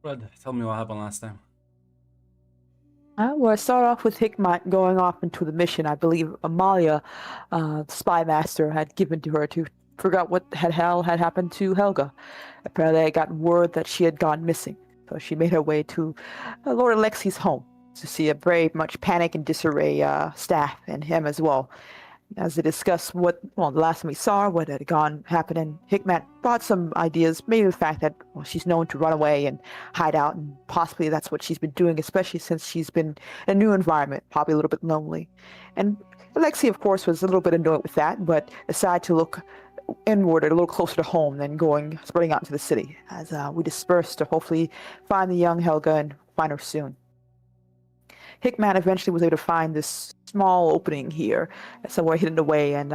Fred, tell me what happened last time. Well, I start off with Hikmat going off into the mission. I believe Amalia, the spy master, had given to her to figure out what hell had happened to Helga. Apparently, I got word that she had gone missing, so she made her way to Lord Alexi's home to see a very much panic and disarray staff and him as well. As they discussed the last time we saw her, what had gone happened, and Hikmat brought some ideas, maybe the fact that she's known to run away and hide out, and possibly that's what she's been doing, especially since she's been in a new environment, probably a little bit lonely. And Alexei, of course, was a little bit annoyed with that, but decided to look inward, a little closer to home than spreading out into the city, as we dispersed to hopefully find the young Helga and find her soon. Hickman eventually was able to find this small opening here, somewhere hidden away, and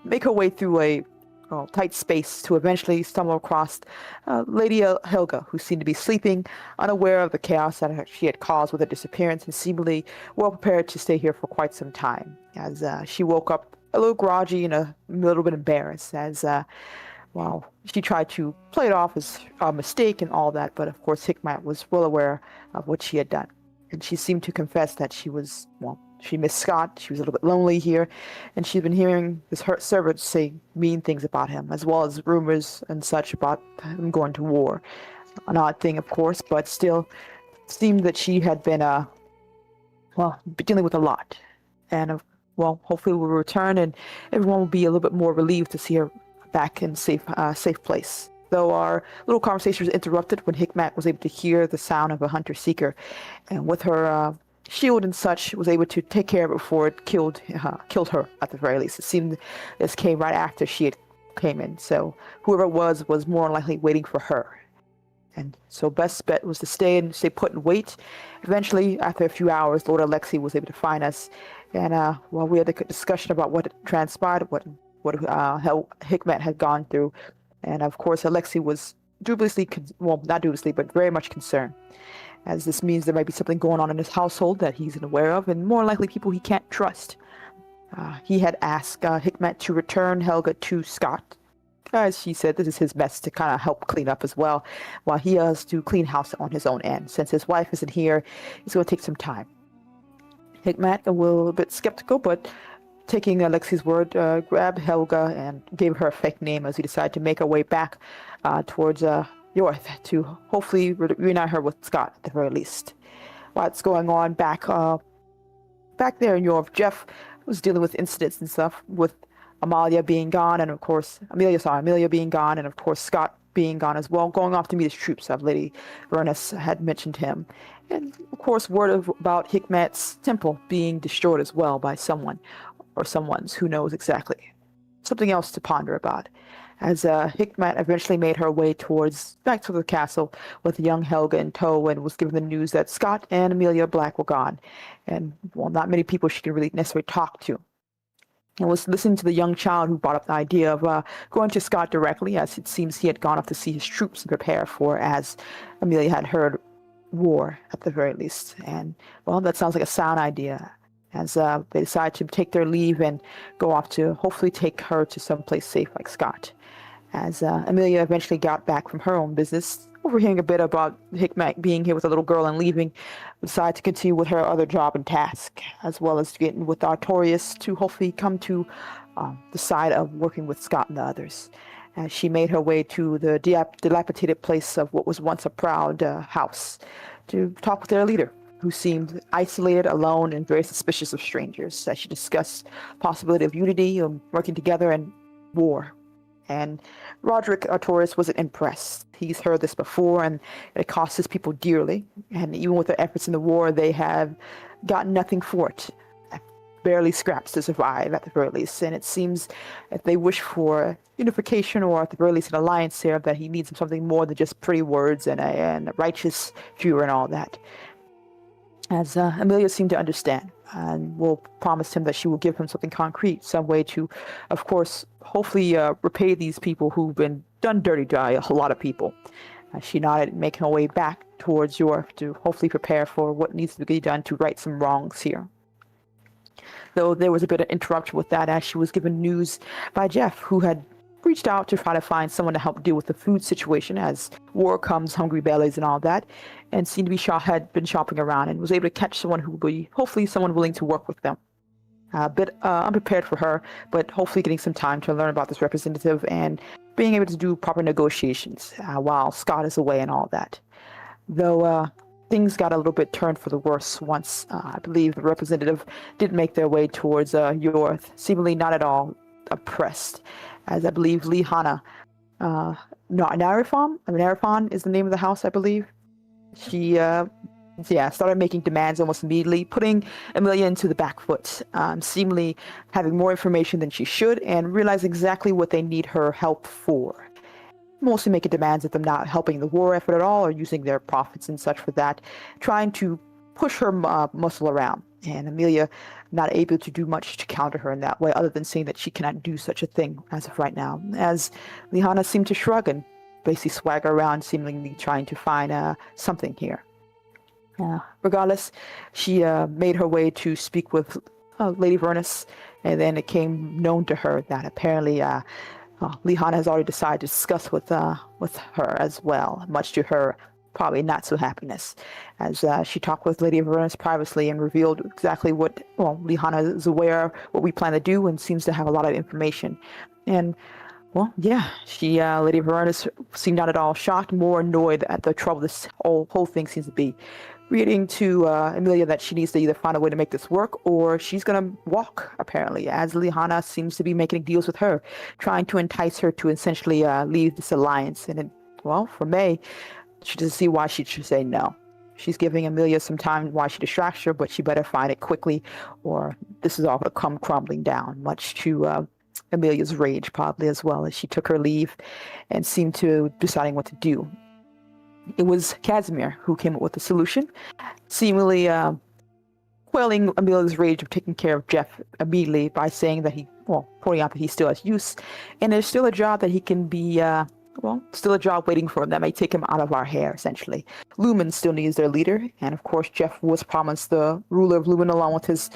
make her way through a tight space to eventually stumble across Lady Helga, who seemed to be sleeping, unaware of the chaos that she had caused with her disappearance, and seemingly well prepared to stay here for quite some time. As she woke up a little groggy and a little bit embarrassed, as she tried to play it off as a mistake and all that, but of course Hickman was well aware of what she had done. And she seemed to confess that she missed Scott, she was a little bit lonely here, and she'd been hearing his servants say mean things about him, as well as rumors and such about him going to war. An odd thing, of course, but still seemed that she had been, dealing with a lot. And, hopefully we'll return and everyone will be a little bit more relieved to see her back in safe place. Though our little conversation was interrupted when Hikmat was able to hear the sound of a hunter-seeker, and with her shield and such, was able to take care of it before it killed her, at the very least. It seemed this came right after she had came in, so whoever it was more likely waiting for her. And so best bet was to stay put and wait. Eventually, after a few hours, Lord Alexei was able to find us, and we had a discussion about what had transpired, how Hikmat had gone through. And of course, Alexei was not dubiously, but very much concerned, as this means there might be something going on in his household that he's unaware of, and more likely people he can't trust. He had asked Hikmet to return Helga to Scott, as he said this is his best to kind of help clean up as well, while he has to clean house on his own end. Since his wife isn't here, it's going to take some time. Hikmet a little bit skeptical, but taking Alexei's word, grabbed Helga and gave her a fake name as we decided to make our way back towards Yorth to hopefully reunite her with Scott at the very least. What's going on back there in Yorth, Jeff was dealing with incidents and stuff with Amelia being gone, and of course Amelia being gone, and of course Scott being gone as well, going off to meet his troops. Lady Vernus had mentioned him. And of course word about Hikmat's temple being destroyed as well by someone. Or someone's, who knows exactly. Something else to ponder about. As Hikmat eventually made her way back to the castle with young Helga in tow, and was given the news that Scott and Amelia Black were gone. And, not many people she could really necessarily talk to. And was listening to the young child who brought up the idea of going to Scott directly, as it seems he had gone off to see his troops and prepare for, as Amelia had heard, war at the very least. And, that sounds like a sound idea. As they decide to take their leave and go off to hopefully take her to some place safe like Scott. As Amelia eventually got back from her own business, overhearing a bit about Hikmat being here with a little girl and leaving, decided to continue with her other job and task, as well as getting with Artorius to hopefully come to the side of working with Scott and the others. As she made her way to the dilapidated place of what was once a proud house to talk with their leader, who seemed isolated, alone, and very suspicious of strangers, as she discussed possibility of unity, working together, and war. And Roderick Artoris wasn't impressed. He's heard this before, and it cost his people dearly. And even with their efforts in the war, they have gotten nothing for it. Barely scraps to survive, at the very least. And it seems if they wish for unification, or at the very least an alliance here, that he needs something more than just pretty words and a righteous view and all that. As Amelia seemed to understand, and will promise him that she will give him something concrete, some way to, of course, hopefully repay these people who've been done dirty by a lot of people. She nodded, making her way back towards York to hopefully prepare for what needs to be done to right some wrongs here. Though there was a bit of interruption with that, as she was given news by Jeff, who had reached out to try to find someone to help deal with the food situation as war comes, hungry bellies and all that, and seemed to be had been shopping around and was able to catch someone who would be hopefully someone willing to work with them. A bit unprepared for her, but hopefully getting some time to learn about this representative and being able to do proper negotiations while Scott is away and all that. Though things got a little bit turned for the worse once I believe the representative did make their way towards Yorth, seemingly not at all oppressed, as I believe Lihana, Narifon is the name of the house, I believe. She started making demands almost immediately, putting Amelia into the back foot, seemingly having more information than she should and realize exactly what they need her help for. Mostly making demands at them not helping the war effort at all or using their profits and such for that, trying to push her muscle around. And Amelia not able to do much to counter her in that way, other than saying that she cannot do such a thing as of right now, as Lihana seemed to shrug and basically swagger around, seemingly trying to find something here. Regardless, she made her way to speak with Lady Vernus, and then it came known to her that apparently Lihana has already decided to discuss with her as well, much to her probably not so happiness, as she talked with Lady Vernus privately and revealed exactly what, Lihana is aware of what we plan to do and seems to have a lot of information. And Lady Vernus seemed not at all shocked, more annoyed at the trouble this whole thing seems to be. Reading to Amelia that she needs to either find a way to make this work or she's going to walk, apparently, as Lihana seems to be making deals with her, trying to entice her to essentially leave this alliance. And, for May, she doesn't see why she should say no. She's giving Amelia some time while she distracts her, but she better find it quickly or this is all going to come crumbling down, much to Amelia's rage probably as well, as she took her leave and seemed to deciding what to do. It was Casimir who came up with the solution, seemingly quelling Amelia's rage of taking care of Jeff immediately by saying that pointing out that he still has use, and there's still a job that he can be, still a job waiting for him that may take him out of our hair, essentially. Lumen still needs their leader, and of course Jeff was promised the ruler of Lumen along with his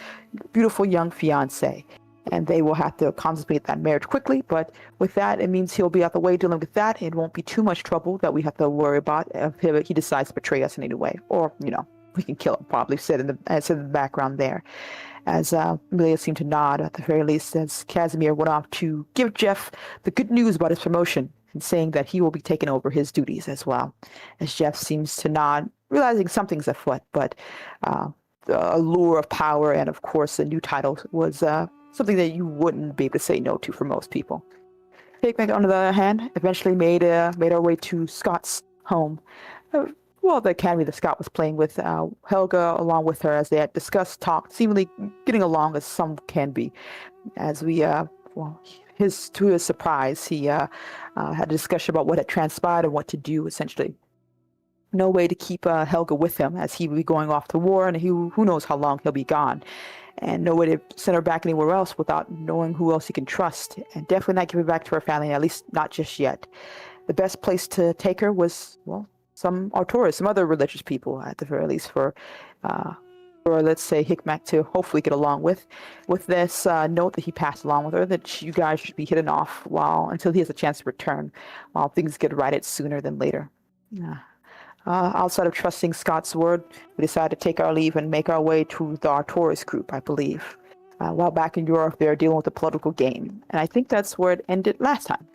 beautiful young fiancée. And they will have to consummate that marriage quickly, but with that, it means he'll be out the way dealing with that. It won't be too much trouble that we have to worry about if he decides to betray us in any way. Or, we can kill him, probably, said in the background there. As Amelia seemed to nod, at the very least, as Casimir went off to give Jeff the good news about his promotion and saying that he will be taking over his duties as well. As Jeff seems to nod, realizing something's afoot, but the allure of power and, of course, the new title was something that you wouldn't be able to say no to for most people. Hickman, on the other hand, eventually made our way to Scott's home. The academy that Scott was playing with, Helga along with her, as they had discussed, talked, seemingly getting along as some can be. As we, to his surprise, he had a discussion about what had transpired and what to do, essentially. No way to keep Helga with him, as he would be going off to war, and who knows how long he'll be gone. And no way to send her back anywhere else without knowing who else he can trust, and definitely not give her back to her family, at least not just yet. The best place to take her was, some Arturas, some other religious people, at the very least, for let's say Hickmack to hopefully get along with this note that he passed along with her, that you guys should be hidden off until he has a chance to return, while things get righted sooner than later. Outside of trusting Scott's word, we decided to take our leave and make our way to the Arturis group, I believe. While back in Europe, they're dealing with the political game, and I think that's where it ended last time.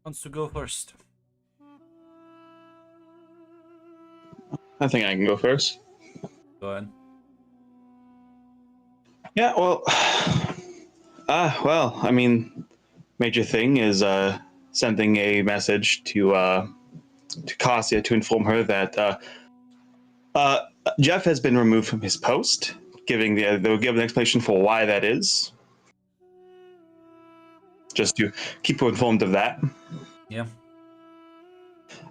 Wants to go first? I think I can go first. Go ahead. Yeah, major thing is sending a message to Cassia to inform her that Jeff has been removed from his post, they'll give an explanation for why that is. Just to keep her informed of that. Yeah.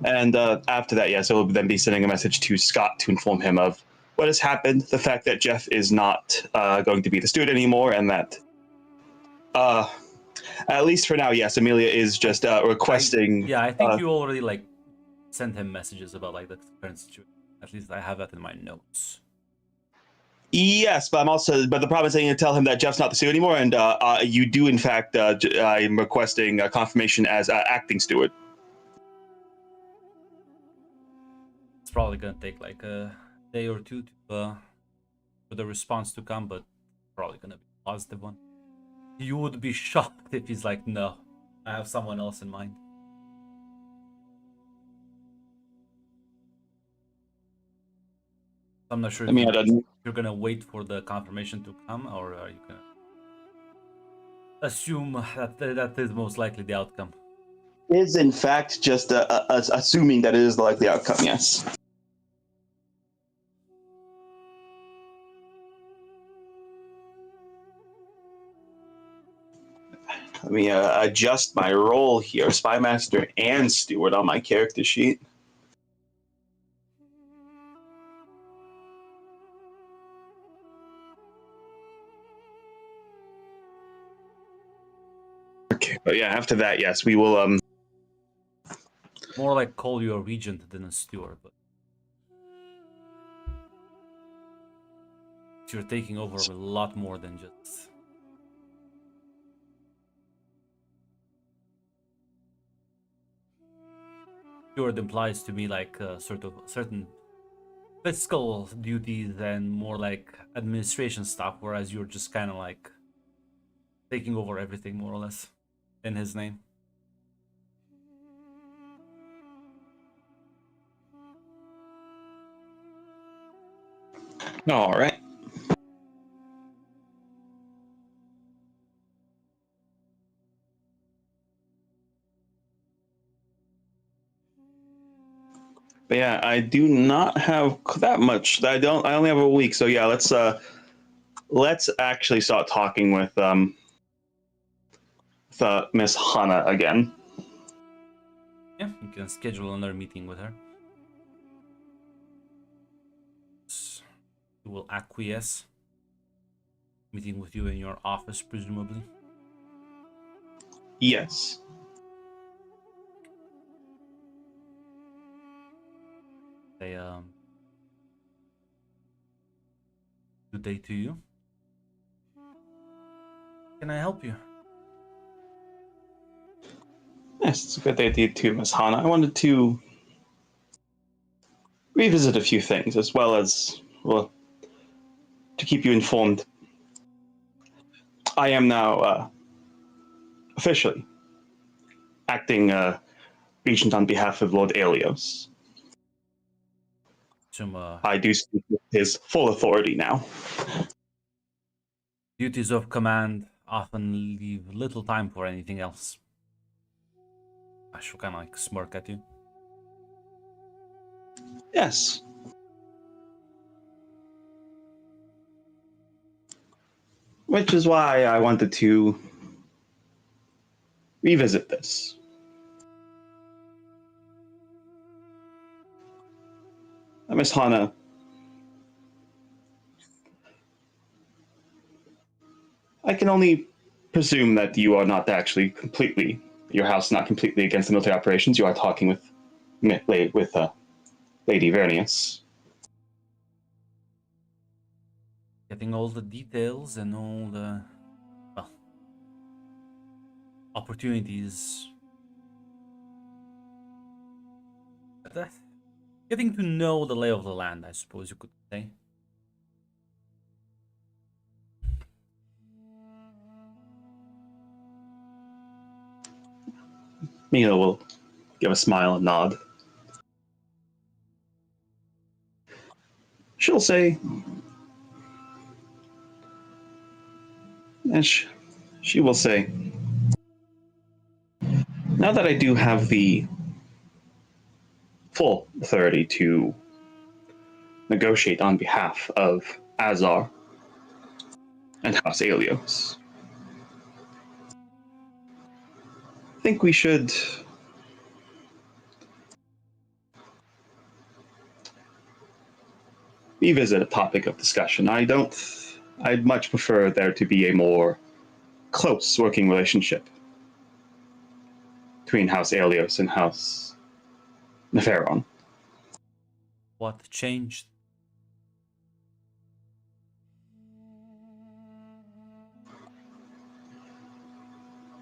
And after that, yes, I will then be sending a message to Scott to inform him of what has happened, the fact that Jeff is not going to be the student anymore, and that, at least for now, yes, Amelia is just requesting... I think you already, sent him messages about, the current situation. At least I have that in my notes. Yes, but the problem is I need to tell him that Jeff's not the steward anymore, and you do, in fact, I'm requesting a confirmation as acting steward. It's probably gonna take like a day or two for the response to come, but probably gonna be a positive one. You would be shocked if he's like, no, I have someone else in mind. I'm not sure I mean, if you're gonna wait for the confirmation to come, or are you gonna assume that is most likely the outcome? is in fact just assuming that it is the likely outcome. Yes. Let me adjust my role here, Spy Master and Steward, on my character sheet. Okay, but yeah, after that, yes, we will. More like call you a regent than a steward, but you're taking over a lot more than just. Steward implies to me like sort of certain fiscal duties and more like administration stuff, whereas you're just kind of like taking over everything more or less in his name. All right. But yeah, I do not have that much. I only have a week. So yeah, let's actually start talking with Miss Hana again. Yeah, you can schedule another meeting with her. She will acquiesce. Meeting with you in your office, presumably. Yes. They good day to you. Can I help you? Yes, it's a good idea too, Miss Hana. I wanted to revisit a few things, as well as, well, to keep you informed. I am now officially acting regent on behalf of Lord Aelios. Some I do speak with his full authority now. duties of command often leave little time for anything else. I should kind of like smirk at you. Yes. Which is why I wanted to revisit this. Miss Hana, I can only presume that you are not actually completely, your house is not completely against the military operations. You are talking with Lady Vernius. Getting all the details and all the, well, opportunities. Getting to know the lay of the land, I suppose you could say. Mila will give a smile and nod. She'll say, and she will say, now that I do have the full authority to negotiate on behalf of Azar and House Aelios, I think we should revisit a topic of discussion. I'd much prefer there to be a more close working relationship between House Aelios and House Neferon. What changed?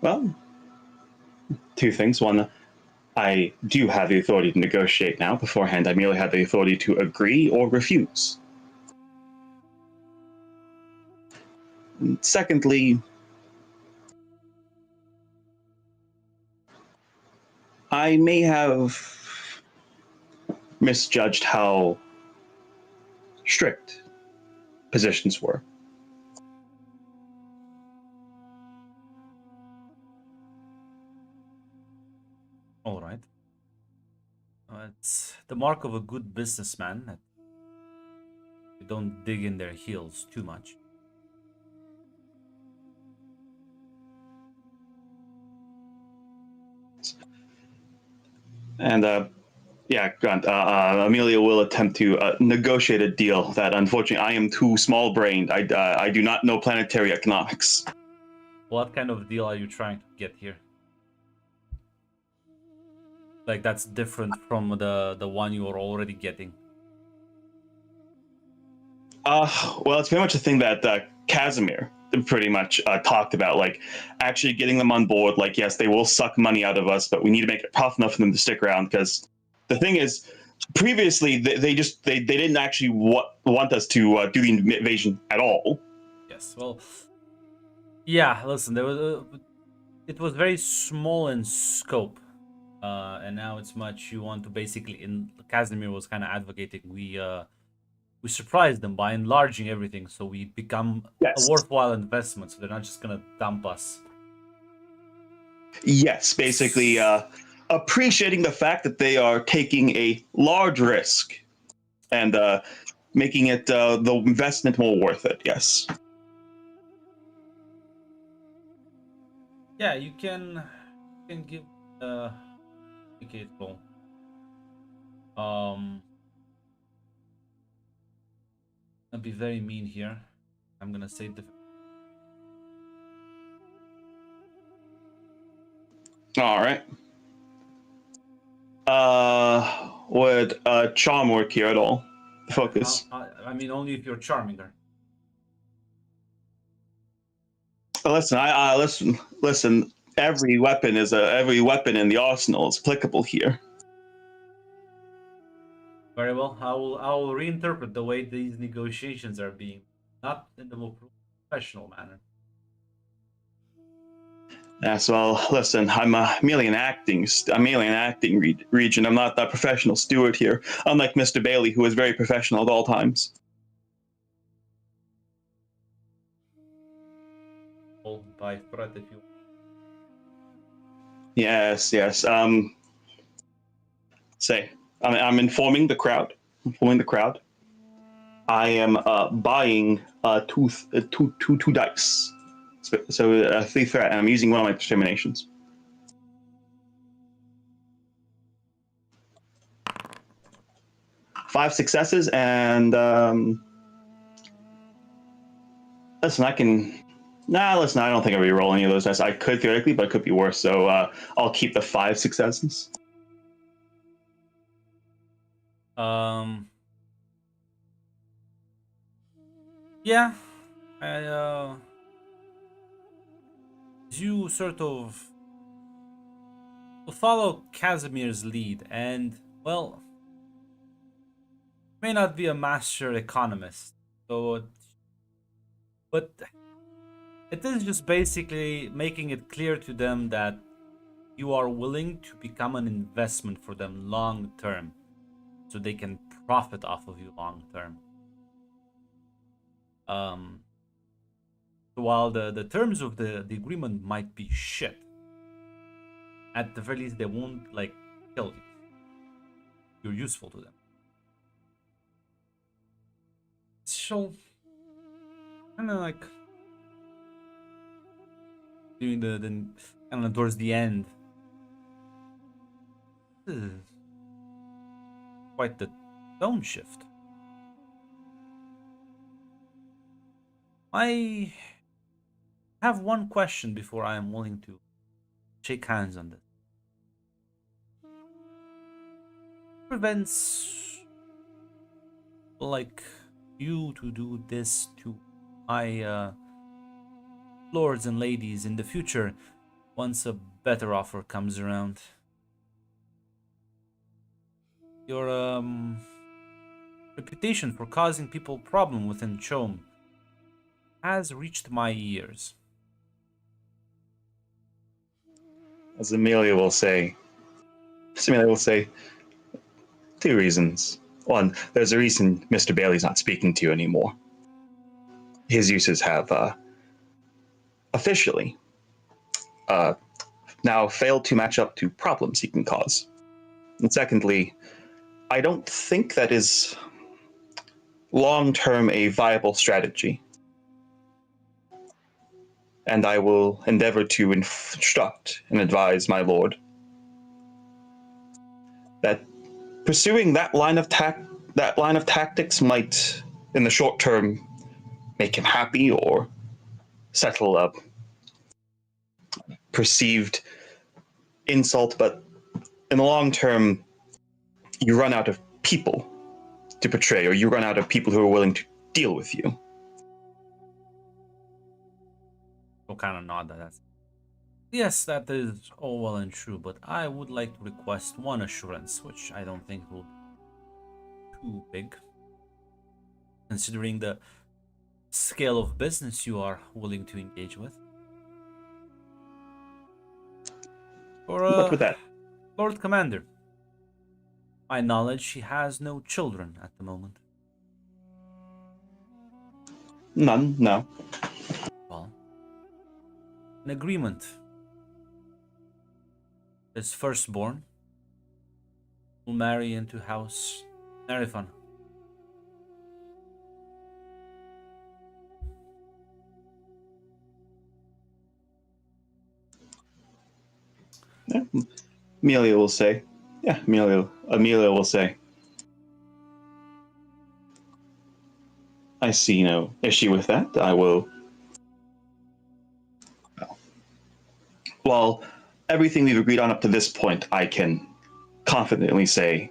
Well, two things. One, I do have the authority to negotiate now. Beforehand, I merely had the authority to agree or refuse. And secondly, I may have misjudged how strict positions were. All right. It's the mark of a good businessman that you don't dig in their heels too much. And yeah, Grant, Amelia will attempt to negotiate a deal that, unfortunately, I am too small-brained. I do not know planetary economics. What kind of deal are you trying to get here? Like that's different from the one you are already getting. Well, it's very much a thing that Casimir pretty much talked about, like actually getting them on board. Like, yes, they will suck money out of us, but we need to make it profit enough for them to stick around. Because the thing is, previously they didn't actually want us to do the invasion at all. Yes. Well, yeah. Listen, there was it was very small in scope, and now it's much. You want to basically, in Casimir was kind of advocating we surprise them by enlarging everything, so we become a Yes. worthwhile investment. So they're not just gonna dump us. Yes, basically appreciating the fact that they are taking a large risk and making it the investment more worth it. Yes. Yeah, you can give indicatable. I'll be very mean here. I'm gonna say the All right. Would charm work here at all? Focus. I mean, only if you're charming her. Listen, listen. Every weapon in the arsenal is applicable here. Very well. I will reinterpret the way these negotiations are being, not in the more professional manner. Yes, well, listen, merely an acting region. I'm not that professional steward here, unlike Mr. Bailey, who is very professional at all times. Hold by threat if you. Yes, yes. I'm informing the crowd. I am buying two dice. So 3 threat, and I'm using one of my determinations. Five successes, and listen, I can. Nah, listen, I don't think I re-roll any of those dice. I could theoretically, but it could be worse. So I'll keep the 5 successes. Yeah, you sort of follow Casimir's lead, and well, may not be a master economist, so, but it is just basically making it clear to them that you are willing to become an investment for them long term, so they can profit off of you long term. So while the terms of the agreement might be shit, at the very least they won't like kill you. You're useful to them. So kind of like doing the kind of towards the end. This is quite the tone shift. I have one question before I am willing to shake hands on this. Prevents like you to do this to my lords and ladies in the future, once a better offer comes around. Your reputation for causing people problem within Chom has reached my ears. As Amelia will say, two reasons. One, there's a reason Mr. Bailey's not speaking to you anymore. His uses have officially now failed to match up to problems he can cause. And secondly, I don't think that is long-term a viable strategy. And I will endeavor to instruct and advise my lord that pursuing that line of tactics might, in the short term, make him happy or settle a perceived insult, but in the long term, you run out of people to portray, or you run out of people who are willing to deal with you. We'll kind of nod that. Yes, that is all well and true, but I would like to request one assurance, which I don't think will be too big, considering the scale of business you are willing to engage with. For What with that? Lord Commander, my knowledge, she has no children at the moment. None, no. Well, an agreement. His firstborn will marry into House Narifan. Yeah. Amelia will say. Yeah, Amelia will say. I see no issue with that. I will. Well, everything we've agreed on up to this point, I can confidently say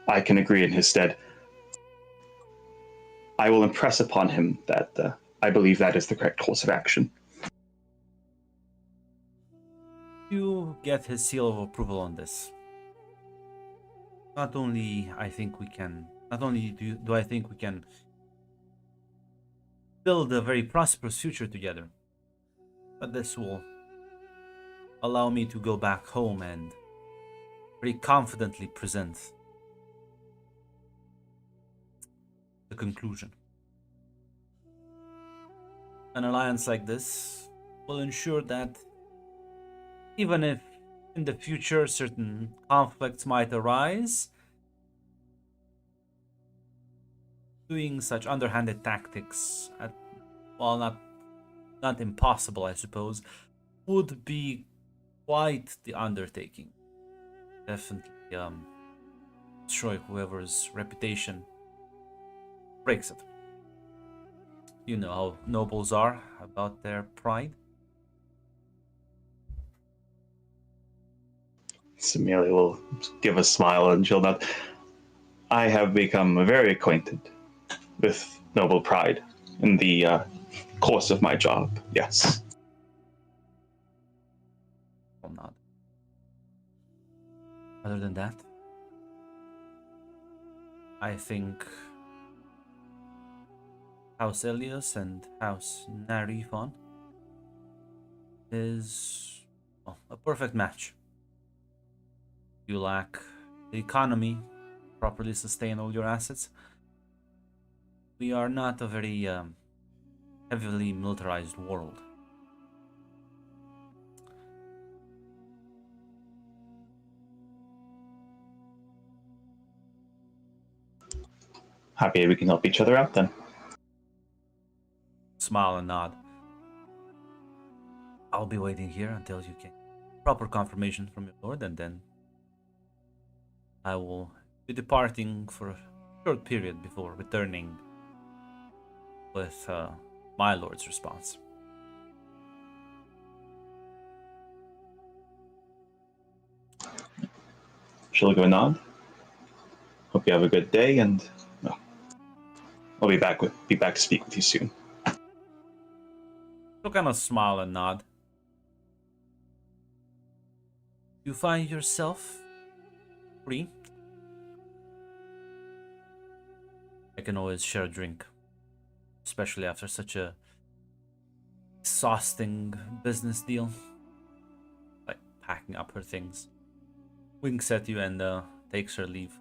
I can agree in his stead. I will impress upon him that I believe that is the correct course of action. You get his seal of approval on this. Not only I think we can, not only do I think we can build a very prosperous future together, but this will allow me to go back home and very confidently present the conclusion. An alliance like this will ensure that even if in the future certain conflicts might arise, doing such underhanded tactics, while not impossible, I suppose, would be quite the undertaking. Definitely destroy whoever's reputation breaks it. You know how nobles are about their pride. Amelia will give a smile and she'll nod. I have become very acquainted with noble pride in the course of my job, yes. I'll nod. Other than that, I think House Elias and House Narifon is a perfect match. You lack the economy to properly sustain all your assets. We are not a very heavily militarized world. Happy we can help each other out then. Smile and nod. I'll be waiting here until you get proper confirmation from your lord, and then I will be departing for a short period before returning with my lord's response. She'll go nod. Hope you have a good day, and well, I'll be back to speak with you soon. So kind of smile and nod. you find yourself free, I can always share a drink, especially after such a exhausting business deal. Like packing up her things, winks at you, and takes her leave.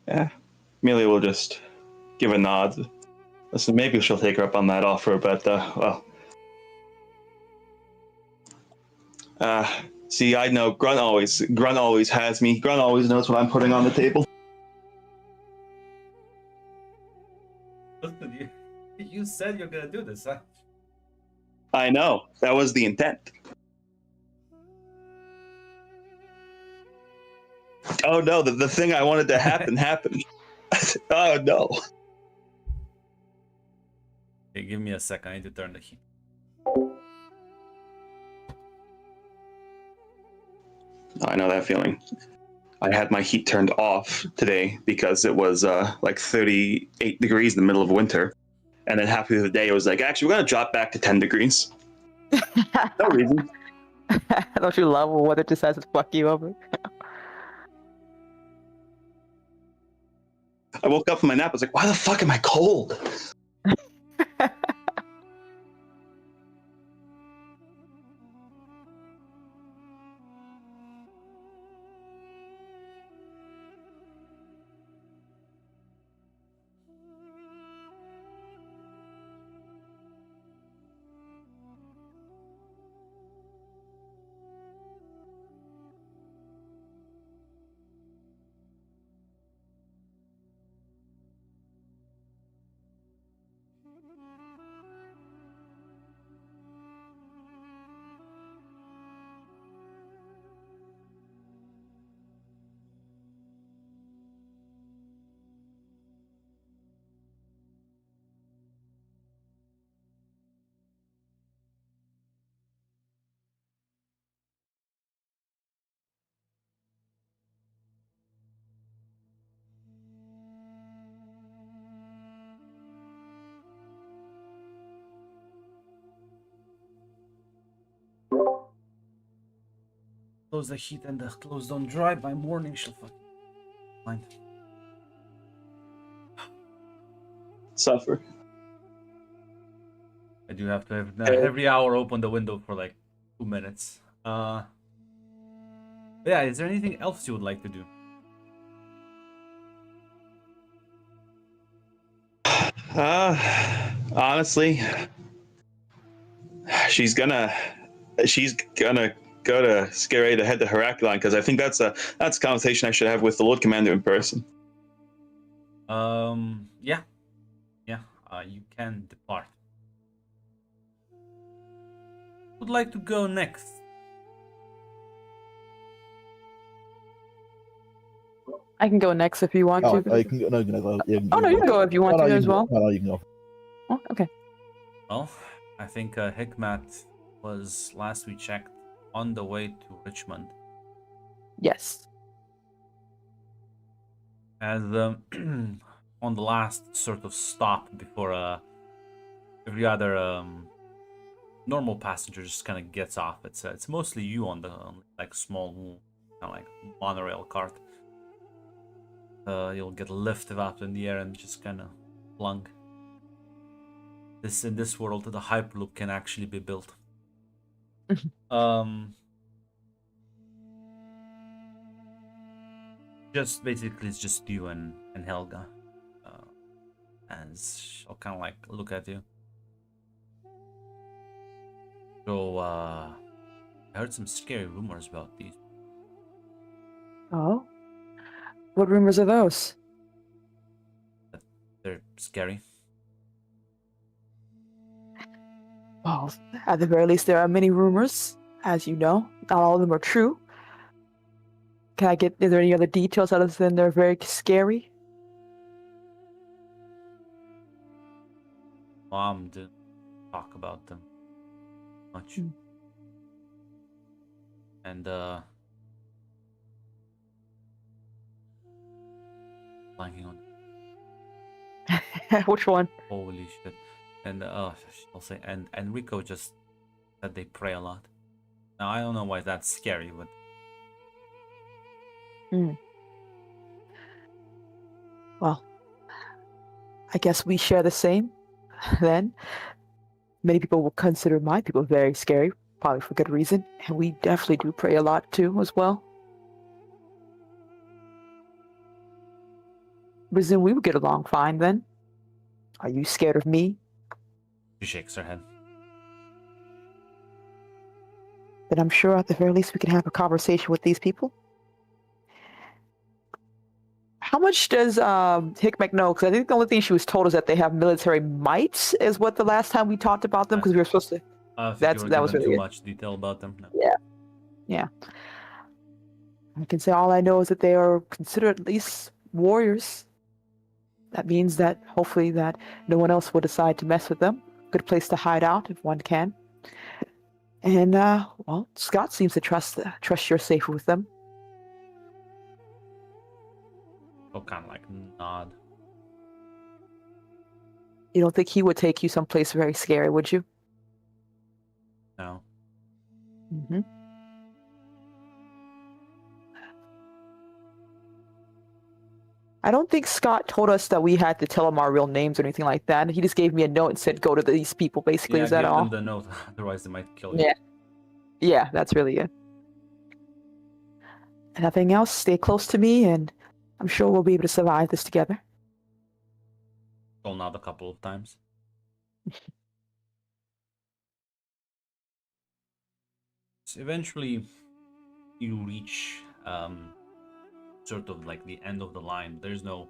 Yeah. Amelia will just give a nod. Listen, maybe she'll take her up on that offer, but well. See, I know Grunt always has me. Grunt always knows what I'm putting on the table. Listen, you said you're gonna do this, huh? I know. That was the intent. Oh no, the thing I wanted to happen happened. Oh no. Okay, give me a second. I need to turn the heat. I know that feeling. I had my heat turned off today because it was like 38 degrees in the middle of winter. And then halfway through the day, it was like, actually, we're going to drop back to 10 degrees. No reason. Don't you love when weather decides to fuck you over? I woke up from my nap. I was like, why the fuck am I cold? Close the heat and the clothes don't dry. By morning, she'll fucking mind. Suffer. I do have to have every hour open the window for like 2 minutes. Yeah, is there anything else you would like to do? Honestly, she's gonna go to Scary to head to Heraclon because I think that's a conversation I should have with the Lord Commander in person. Yeah, you can depart. Would like to go next? I can go next if you want Oh, to. you can go. No, you can go. Oh no, you can go if you want no, to you as can well. Go. No, you can go. Oh, okay. Well, I think Hikmat was, last we checked, on the way to Richmond. Yes. As on the last sort of stop before every other normal passenger just kind of gets off. It's mostly you on the like small kind of like monorail cart. You'll get lifted up in the air and just kind of flung. In this world, the hyperloop can actually be built. Just basically, it's just you and Helga, and she'll kind of like look at you. So, I heard some scary rumors about these. Oh. What rumors are those? They're scary. Well, at the very least, there are many rumors, as you know. Not all of them are true. Is there any other details other than they're very scary? Mom didn't talk about them much. And, blanking on. Which one? Holy shit. And she'll say, and Rico just said they pray a lot. Now I don't know why that's scary, but Mm. Well, I guess we share the same then. Many people will consider my people very scary, probably for good reason, and we definitely do pray a lot too, as well. Presume we would get along fine then. Are you scared of me? she shakes her head. Then I'm sure at the very least we can have a conversation with these people. How much does Hickmek know? Because I think the only thing she was told is that they have military might, is what the last time we talked about them, because we were supposed to. I think That's you were that was given really too it. much detail about them. No. Yeah. I can say all I know is that they are considered at least warriors. That means that hopefully that no one else will decide to mess with them. Good place to hide out if one can. And well, Scott seems to trust you're safe with them. She'll kind of like nod. You don't think he would take you someplace very scary, would you? No. Mm-hmm. I don't think Scott told us that we had to tell him our real names or anything like that. He just gave me a note and said, "Go to these people." Basically, Yeah, is that give all? them the note, otherwise they might kill you. Yeah. Yeah, that's really it. And nothing else. Stay close to me, and I'm sure we'll be able to survive this together. She'll nod a couple of times. So eventually, you reach sort of like the end of the line. There's no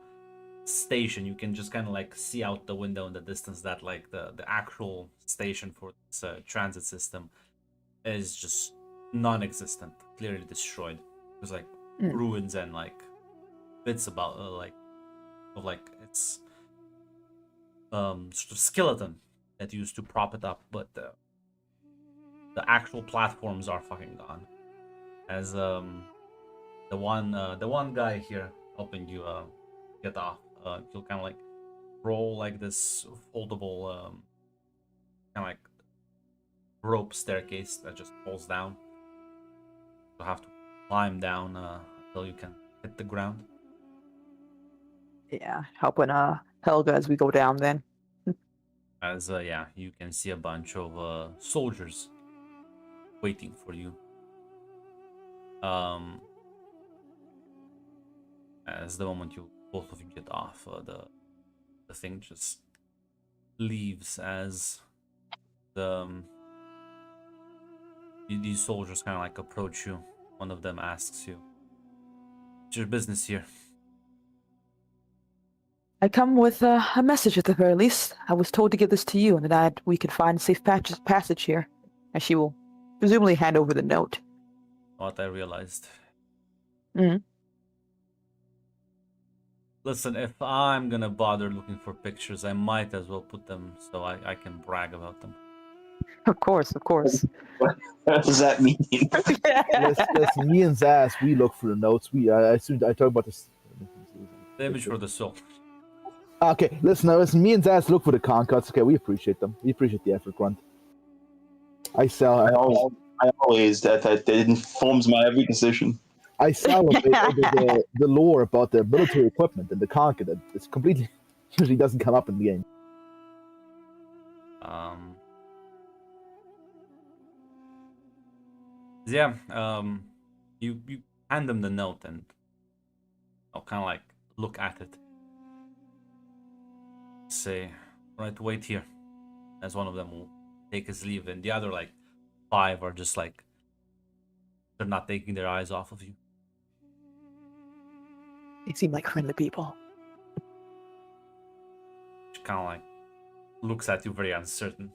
station. You can just kind of like see out the window in the distance that like the actual station for this transit system is just non-existent, clearly destroyed. There's like Mm. ruins and like bits about like its sort of skeleton that used to prop it up, but the actual platforms are fucking gone. As the one guy here helping you get off, he'll kind of like roll like this foldable kind of like rope staircase that just falls down. You'll have to climb down until you can hit the ground. Yeah, helping Helga as we go down. Then As yeah, you can see a bunch of soldiers waiting for you. As the moment you both of you get off, the thing just leaves as the these soldiers kind of like approach you. One of them asks you, "What's your business here?" I come with a message at the very least. I was told to give this to you, and that we could find a safe passage here. And she will presumably hand over the note. What I realized. Mm-hmm. Listen, if I'm gonna bother looking for pictures, I might as well put them so I can brag about them. Of course, of course. What does that mean? Listen, me and Zaz, we look for the notes. I assumed I talk about this. The image for the soul. Okay, listen. Me and Zaz look for the con cuts. Okay, we appreciate them. We appreciate the effort, Grunt. I I always that informs my every decision. I sell the lore about the military equipment and the conquer that it's completely usually doesn't come up in the game. Yeah. You hand them the note and I'll kind of like look at it. Say, right, wait here. As one of them will take his leave, and the other like 5 are just like they're not taking their eyes off of you. They seem like friendly people. She kind of like looks at you very uncertain.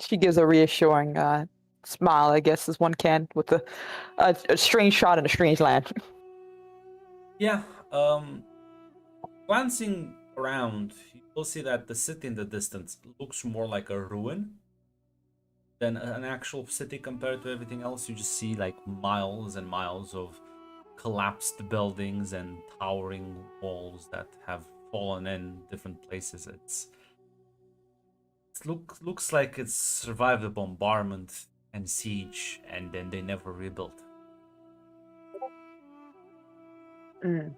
She gives a reassuring smile, I guess, as one can, with a strange shot in a strange land. Yeah. Glancing around, you'll see that the city in the distance looks more like a ruin than an actual city compared to everything else. You just see like miles and miles of collapsed buildings and towering walls that have fallen in different places. looks like it survived the bombardment and siege, and then they never rebuilt. Mm.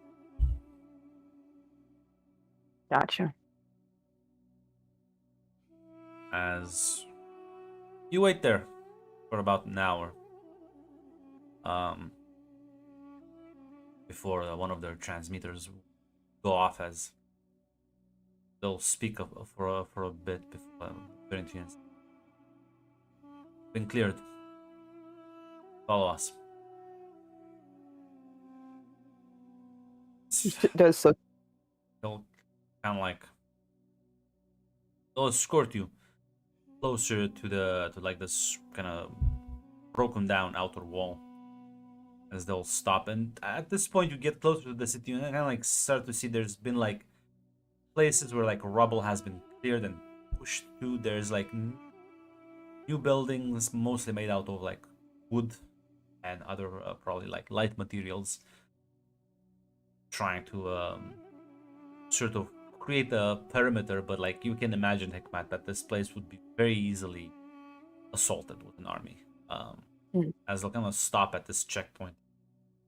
Gotcha. As you wait there for about an hour, um, before one of their transmitters go off, as they'll speak for a bit before Corinthians. Been cleared. Follow us. He does so. They'll kind of like they'll escort you closer to like this kind of broken down outer wall, as they'll stop. And at this point, you get closer to the city and kind of like start to see there's been like places where like rubble has been cleared and pushed through. There's like new buildings, mostly made out of like wood and other probably like light materials, trying to sort of create a perimeter. But like you can imagine, Hikmat, that this place would be very easily assaulted with an army. As they'll kind of stop at this checkpoint,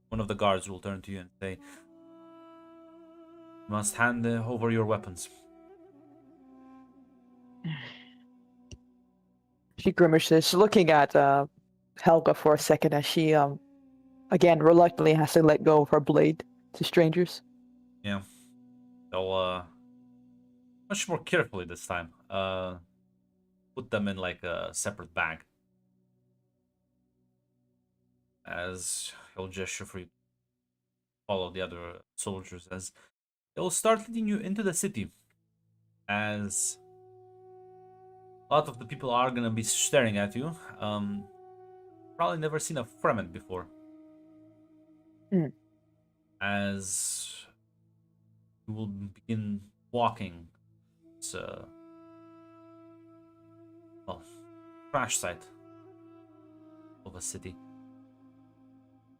one of the guards will turn to you and say, "You must hand over your weapons." She grimaces, looking at Helga for a second as she again reluctantly has to let go of her blade to strangers. Yeah, they'll much more carefully this time. Put them in like a separate bag. As he'll gesture for you to follow the other soldiers, as they'll start leading you into the city. As a lot of the people are gonna be staring at you. Probably never seen a Fremen before. As you will begin walking, it's well, crash site of a city,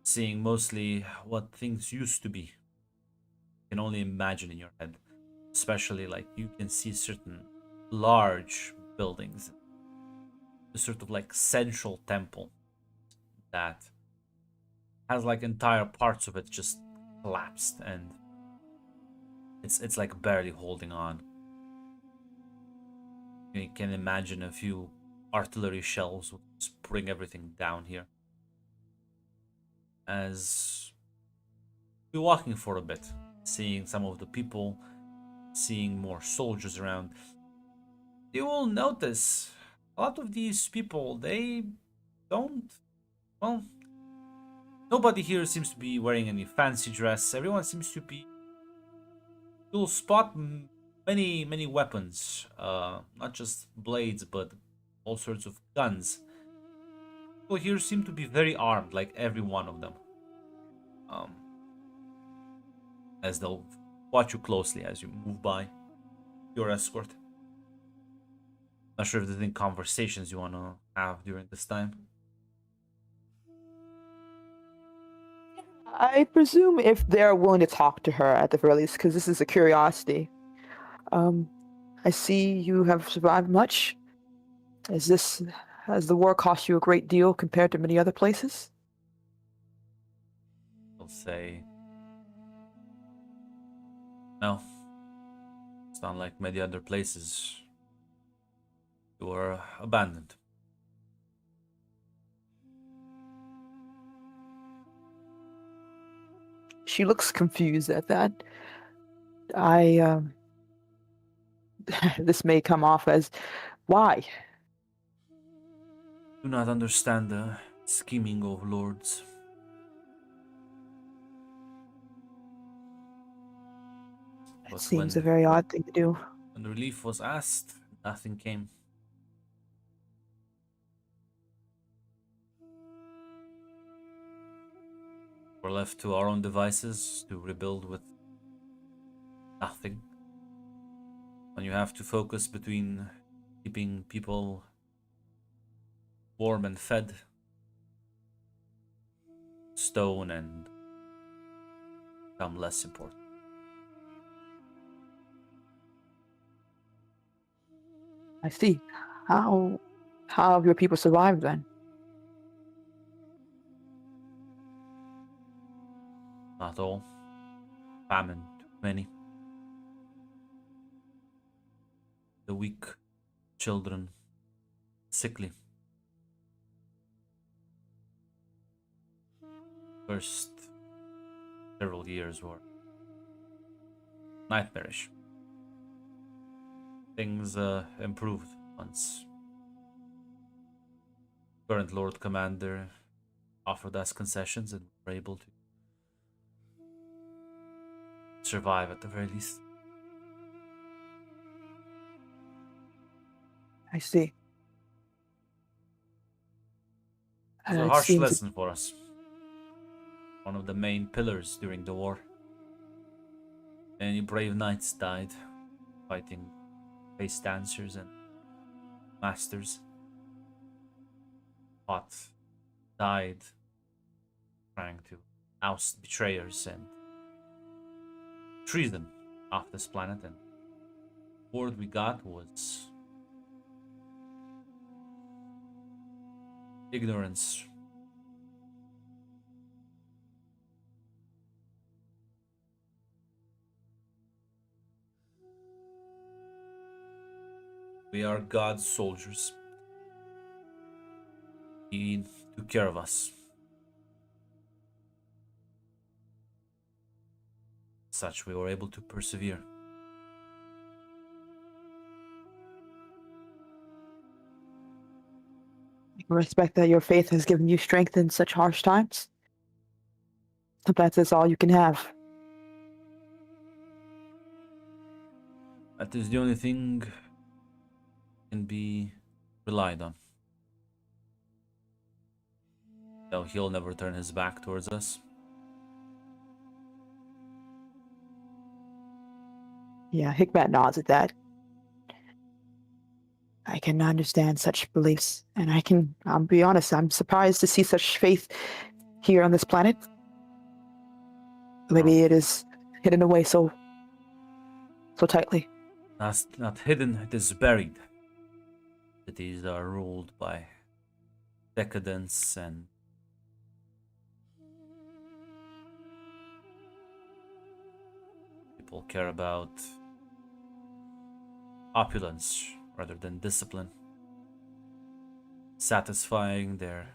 seeing mostly what things used to be. You can only imagine in your head, especially like you can see certain large buildings, a sort of like central temple that has like entire parts of it just collapsed, and it's like barely holding on. You can imagine a few artillery shells would just bring everything down here. As we're walking for a bit, seeing some of the people, seeing more soldiers around, you will notice a lot of these people, they don't, well, nobody here seems to be wearing any fancy dress. Everyone seems to be, you'll spot many weapons, not just blades, but all sorts of guns. People here seem to be very armed, like every one of them. As they'll watch you closely as you move by your escort. Not sure if there's any conversations you want to have during this time. I presume if they're willing to talk to her at the very least, because this is a curiosity. I see you have survived much. Has the war cost you a great deal compared to many other places? They'll say, no, it's not like many other places. You were abandoned. She looks confused at that. I this may come off as, why? Do not understand the scheming of lords. It But seems a when very odd thing to do. relief was asked, nothing came. We're left to our own devices to rebuild with nothing. When you have to focus between keeping people warm and fed, stone and become less important. I see. How have your people survived then? Not all. Famine, too many. The weak, children, sickly. First several years were nightmarish. Things improved once current Lord Commander offered us concessions and we were able to survive at the very least. I see. It was a It harsh seems lesson for us. One of the main pillars during the war. Many brave knights died fighting face dancers and masters. Fought, died trying to oust betrayers and treason off this planet, and the word we got was ignorance. We are God's soldiers. He took care of us. Such we were able to persevere. I respect that your faith has given you strength in such harsh times. Sometimes that's all you can have. That is the only thing can be relied on. Though he'll never turn his back towards us. Yeah, Hikmat nods at that. I can understand such beliefs, and I'll be honest, I'm surprised to see such faith here on this planet. Maybe it is hidden away so tightly. That's not hidden, it is buried. Cities are ruled by decadence and people care about opulence rather than discipline, satisfying their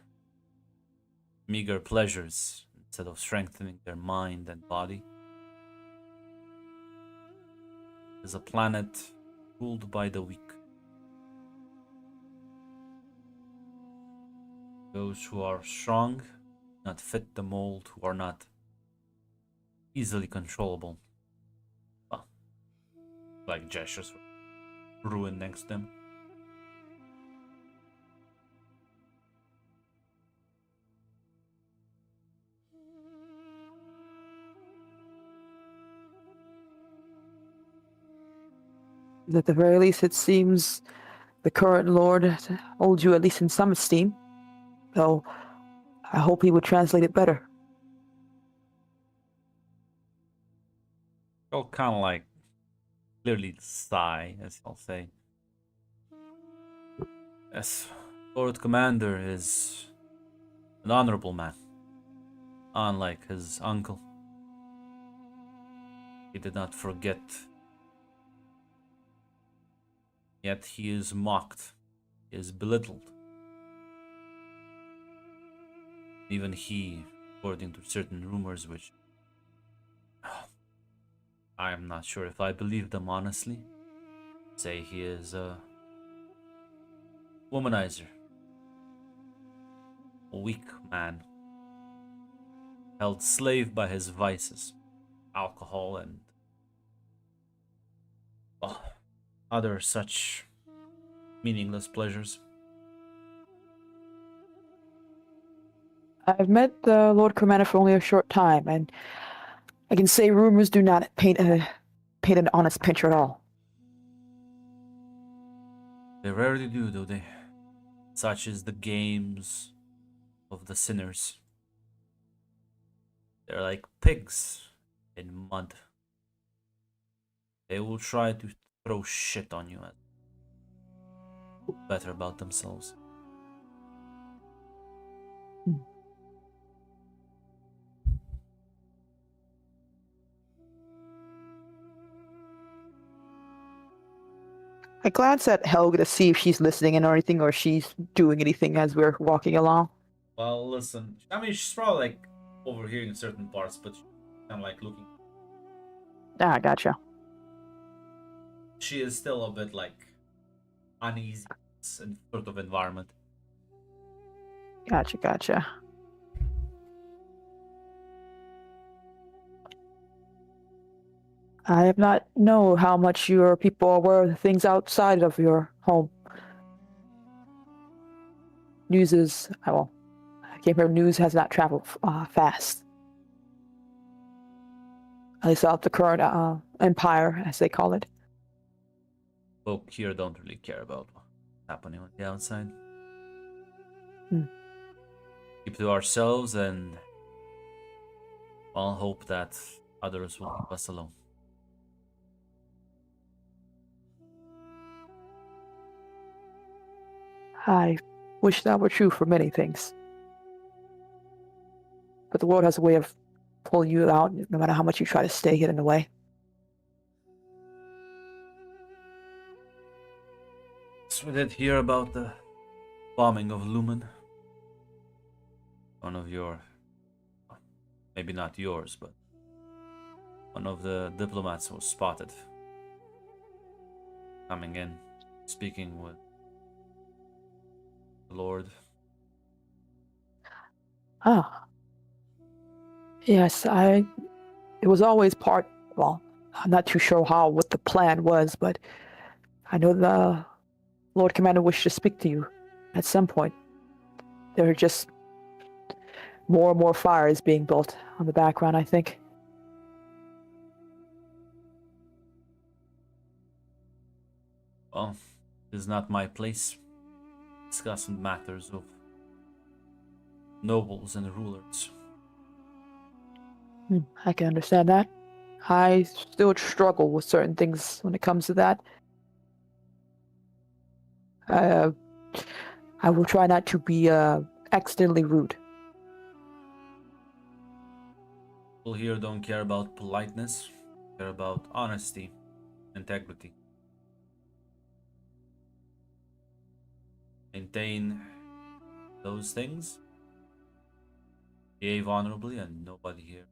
meager pleasures instead of strengthening their mind and body. It is a planet ruled by the weak. Those who are strong, not fit the mold, who are not easily controllable. Well, like gestures ruin next to them. At the very least, it seems the current Lord holds you at least in some esteem, though I hope he would translate it better. I'll kind of like clearly sigh, as I'll say. Yes, Lord Commander is an honorable man, unlike his uncle. He did not forget, yet he is mocked, he is belittled. Even he, according to certain rumors, which I am not sure if I believe them honestly, say he is a womanizer, a weak man, held slave by his vices, alcohol and other such meaningless pleasures. I've met the Lord Commander for only a short time, and I can say rumors do not paint an honest picture at all. They rarely do they? Such is the games of the sinners. They're like pigs in mud. They will try to throw shit on you. better about themselves. I glance at Helga to see if she's listening in or anything, or she's doing anything as we're walking along. Well, listen. I mean, she's probably like overhearing certain parts, but she's kind of like looking. Ah, gotcha. She is still a bit like uneasy in sort of environment. Gotcha. I have not know how much your people are aware of the things outside of your home. News is, well, I came here, news has not traveled fast. At least out the current empire, as they call it. Folk here don't really care about what's happening on the outside. Hmm. Keep to ourselves and, well, hope that others will leave us alone. I wish that were true for many things. But the world has a way of pulling you out no matter how much you try to stay hidden away. So we did hear about the bombing of Lumen. One of your, maybe not yours, but one of the diplomats was spotted coming in, speaking with the Lord. Ah. Yes, it was always part, well, I'm not too sure what the plan was, but I know the Lord Commander wished to speak to you at some point. There are just more and more fires being built on the background, I think. Well, it is not my place discussing matters of nobles and rulers. I can understand that. I still struggle with certain things when it comes to that. I will try not to be accidentally rude. People here don't care about politeness, care about honesty, integrity. Maintain those things, behave honorably, and nobody here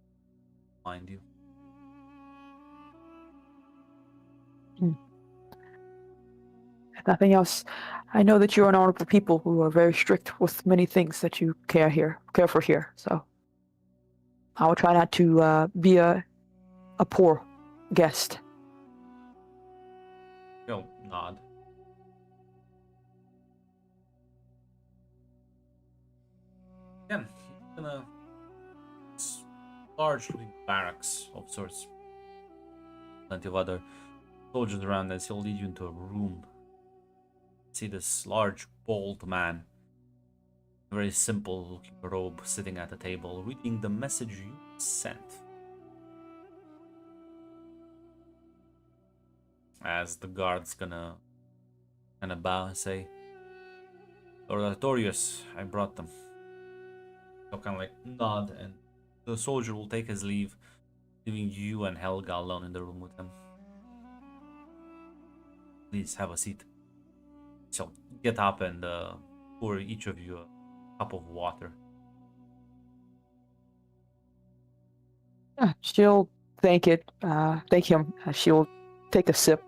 will mind you. If nothing else, I know that you're an honorable people who are very strict with many things that you care for here. So I will try not to be a poor guest. He'll nod. Again, he's in a large looking barracks of sorts. Plenty of other soldiers around as he'll lead you into a room. See this large, bald man, a very simple looking robe, sitting at a table, reading the message you sent. As the guard's gonna bow and say, Lord Artorius, I brought them. He'll kind of like nod, and the soldier will take his leave, leaving you and Helga alone in the room with him. Please have a seat. She'll get up and pour each of you a cup of water. She'll thank him. She'll take a sip.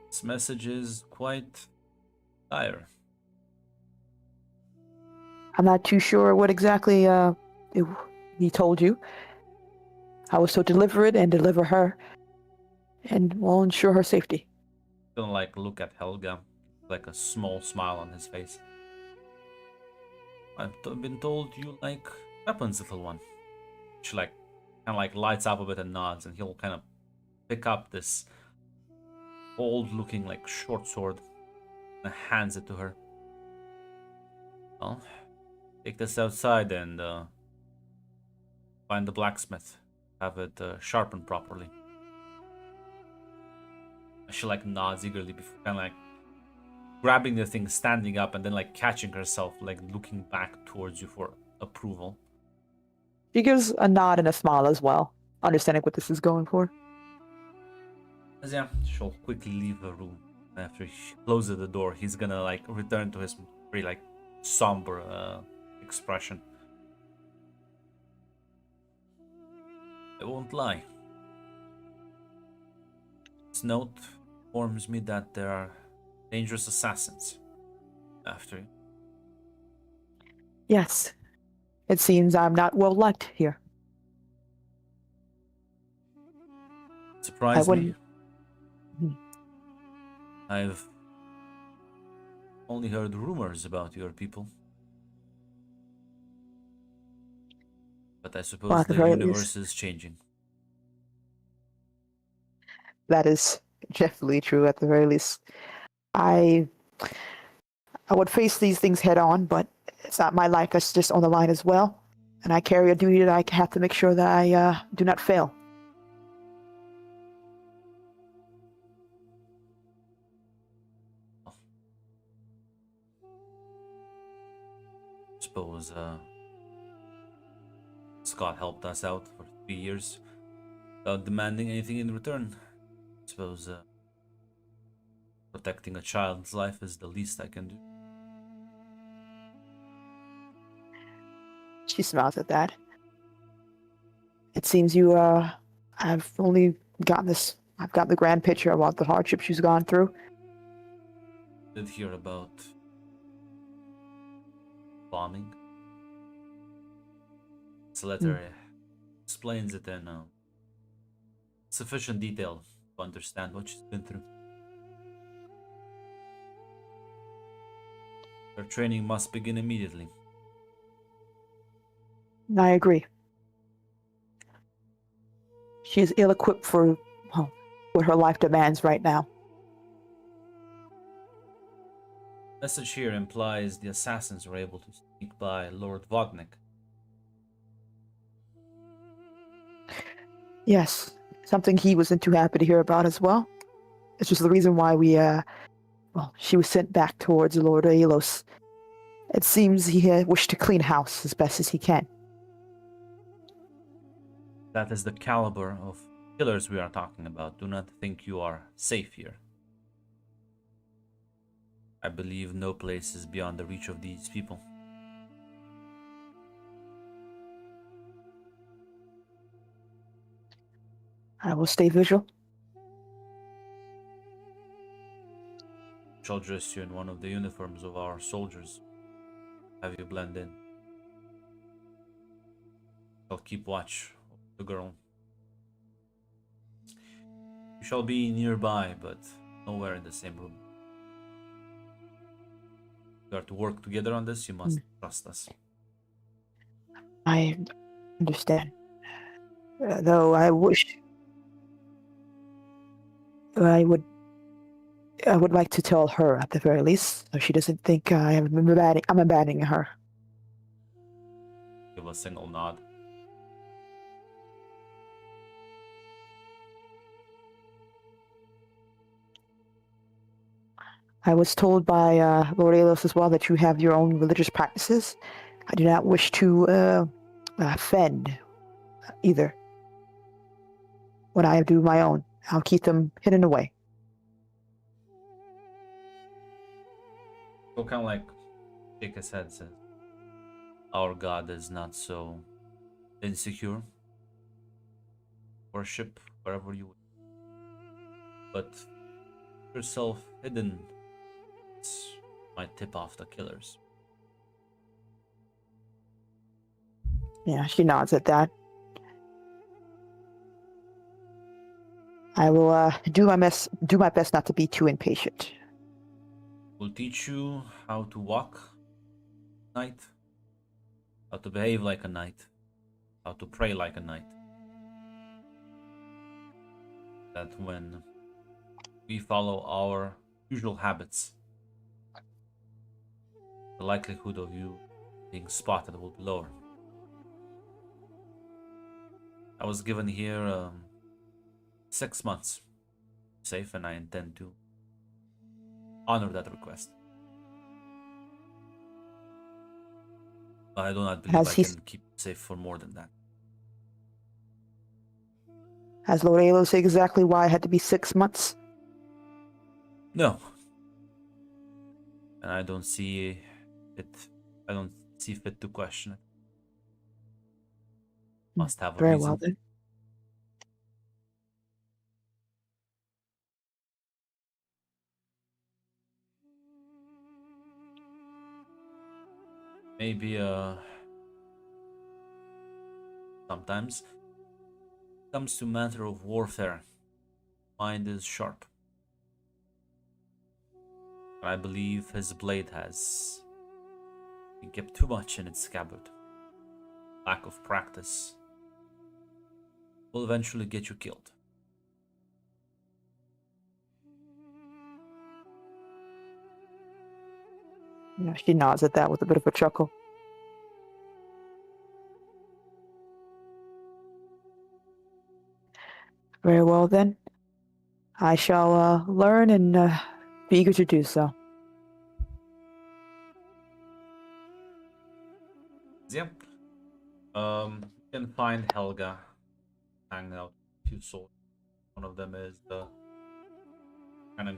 This message is quite dire. I'm not too sure what exactly he told you. I was to deliver it and deliver her, and will ensure her safety. Gonna like look at Helga, like a small smile on his face. I've been told you like weapons, little one. She like kind of like lights up a bit and nods, and he'll kind of pick up this old-looking like short sword and hands it to her. Well, take this outside and find the blacksmith. Have it sharpened properly. She like nods eagerly before kind of like grabbing the thing, standing up, and then like catching herself, like looking back towards you for approval. She gives a nod and a smile as well, understanding what this is going for. As yeah, she'll quickly leave the room. After he closes the door, he's gonna like return to his very like somber expression. I won't lie. This note informs me that there are dangerous assassins after you. Yes, it seems I'm not well liked here. Surprise me. wouldn't- Hmm. I've only heard rumors about your people. But I suppose Well, at the the very universe least, is changing. that is definitely true. At the very least, I I would face these things head on, but it's not my life that's just on the line as well, and I carry a duty that I have to make sure that I do not fail. Suppose Scott helped us out for 3 years without demanding anything in return. Suppose protecting a child's life is the least I can do. She smiles at that. It seems you I've only gotten this. I've got the grand picture about the hardship she's gone through. Did hear about bombing. This letter explains it in sufficient detail to understand what she's been through. Her training must begin immediately. I agree. She is ill-equipped for what her life demands right now. Message here implies the assassins were able to sneak by Lord Vodnik. Yes, something he wasn't too happy to hear about as well. It's just the reason why she was sent back towards Lord Aelos. It seems he wished to clean house as best as he can. That is the caliber of killers we are talking about. Do not think you are safe here. I believe no place is beyond the reach of these people. I will stay vigil. Shall dress you in one of the uniforms of our soldiers. Have you blend in. I'll keep watch of the girl. You shall be nearby, but nowhere in the same room. We are to work together on this. You must trust us. I understand. Though I wish I would like to tell her at the very least, so she doesn't think I'm abandoning her. Give a single nod. I was told by Lord Aelos as well that you have your own religious practices. I do not wish to offend either. When I do my own, I'll keep them hidden away. So kind of like shake his head, says, our God is not so insecure. Worship wherever you would. But yourself hidden might tip off the killers. Yeah, she nods at that. I will do my best not to be too impatient. We'll teach you how to walk knight, how to behave like a knight, how to pray like a knight. That when we follow our usual habits, the likelihood of you being spotted will be lower. I was given here 6 months. safe, and I intend to honor that request. But I do not believe I can keep you safe for more than that. Has Lord Alo said exactly why it had to be 6 months? No. And I don't see it. I don't see fit to question it. Must have a Very reason. well then. Maybe sometimes comes to matter of warfare, mind is sharp. I believe his blade has kept too much in its scabbard. Lack of practice will eventually get you killed. Yeah, she nods at that with a bit of a chuckle. Very well then. I shall learn and be eager to do so. Yeah. You can find Helga hanging out with 2 swords. One of them is kind of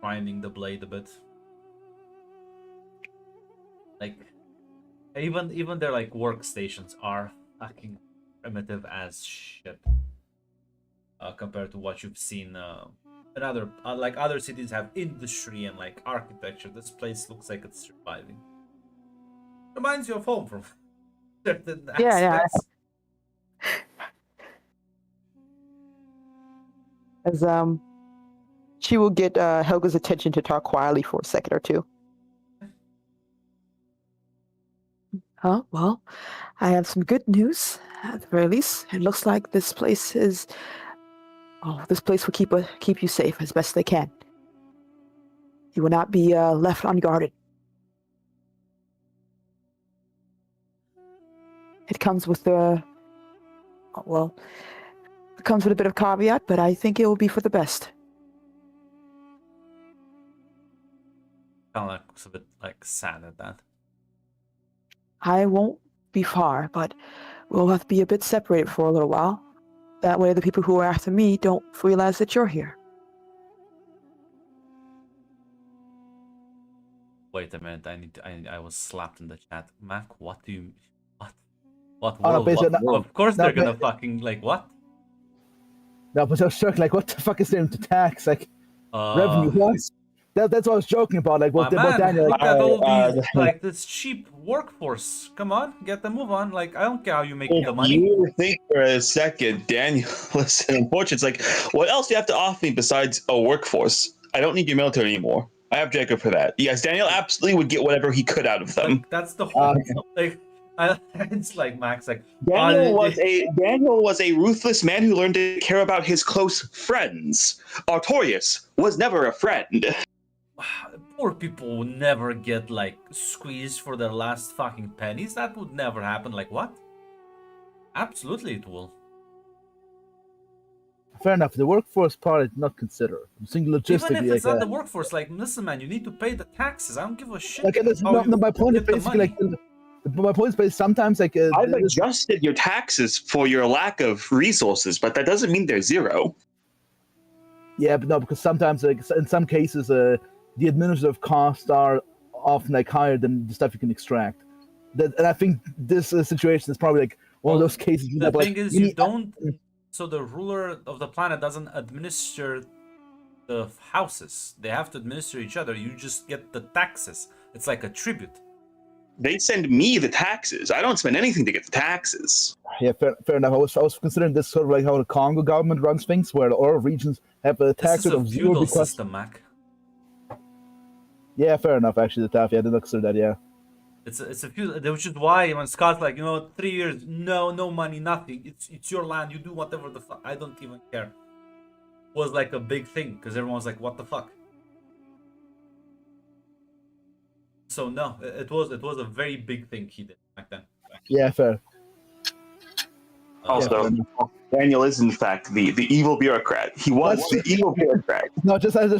grinding the blade a bit. Like even their like workstations are fucking primitive as shit. Compared to what you've seen in other like other cities have industry and like architecture. This place looks like it's surviving. Reminds you of home from certain aspects. As she will get Helga's attention to talk quietly for a second or two. Oh, well, I have some good news. At the very least, it looks like this place is. Oh, this place will keep you safe as best they can. You will not be left unguarded. It comes with it comes with a bit of caveat, but I think it will be for the best. Kind of like a bit like sad at that. I won't be far, but we'll have to be a bit separated for a little while. That way the people who are after me don't realize that you're here. Wait a minute, I was slapped in the chat. Mac, what do you what Oh, no, world? basically, no, Of course no, they're gonna fucking like what? No, but I was joking, like, what the fuck is there to tax? Like, revenue, what? That's what I was joking about, like, My what man, Daniel, look like, at all these like this cheap workforce. Come on, get the move on. Like I don't care how you make the money. You think for a second, Daniel, listen, unfortunately, it's like, what else do you have to offer me besides a workforce? I don't need your military anymore. I have Jacob for that. Yes, Daniel absolutely would get whatever he could out of them. Like that's the whole like it's like Max like Daniel was a ruthless man who learned to care about his close friends. Artorias was never a friend. poor people would never get like squeezed for their last fucking pennies. That would never happen. Like what? Absolutely it will. fair enough. The workforce part I did not consider. I'm thinking logistically. Even if it's like, not the workforce, like listen, man, you need to pay the taxes. I don't give a shit. like, my point is basically like. My point is basically sometimes like I've adjusted your taxes for your lack of resources, but that doesn't mean they're zero. Yeah, but no, because sometimes like in some cases the administrative costs are often like higher than the stuff you can extract. And I think this situation is probably like one of those cases. The thing is, you don't. So the ruler of the planet doesn't administer the houses. They have to administer each other. You just get the taxes. It's like a tribute. They send me the taxes. I don't spend anything to get the taxes. Yeah, fair enough. I was considering this sort of like how the Congo government runs things, where all regions have a tax rate of 0 feudal because. System, Mac. Yeah, fair enough. Actually, the yeah, I didn't consider that. Yeah. It's a feudal, which is why when Scott's like, 3 years, no money, nothing. It's your land. You do whatever the fuck. I don't even care. Was like a big thing because everyone was like, what the fuck. So no, it was a very big thing he did back then. Yeah, fair. Also, Daniel is, in fact, the evil bureaucrat. He was the evil bureaucrat. No, just as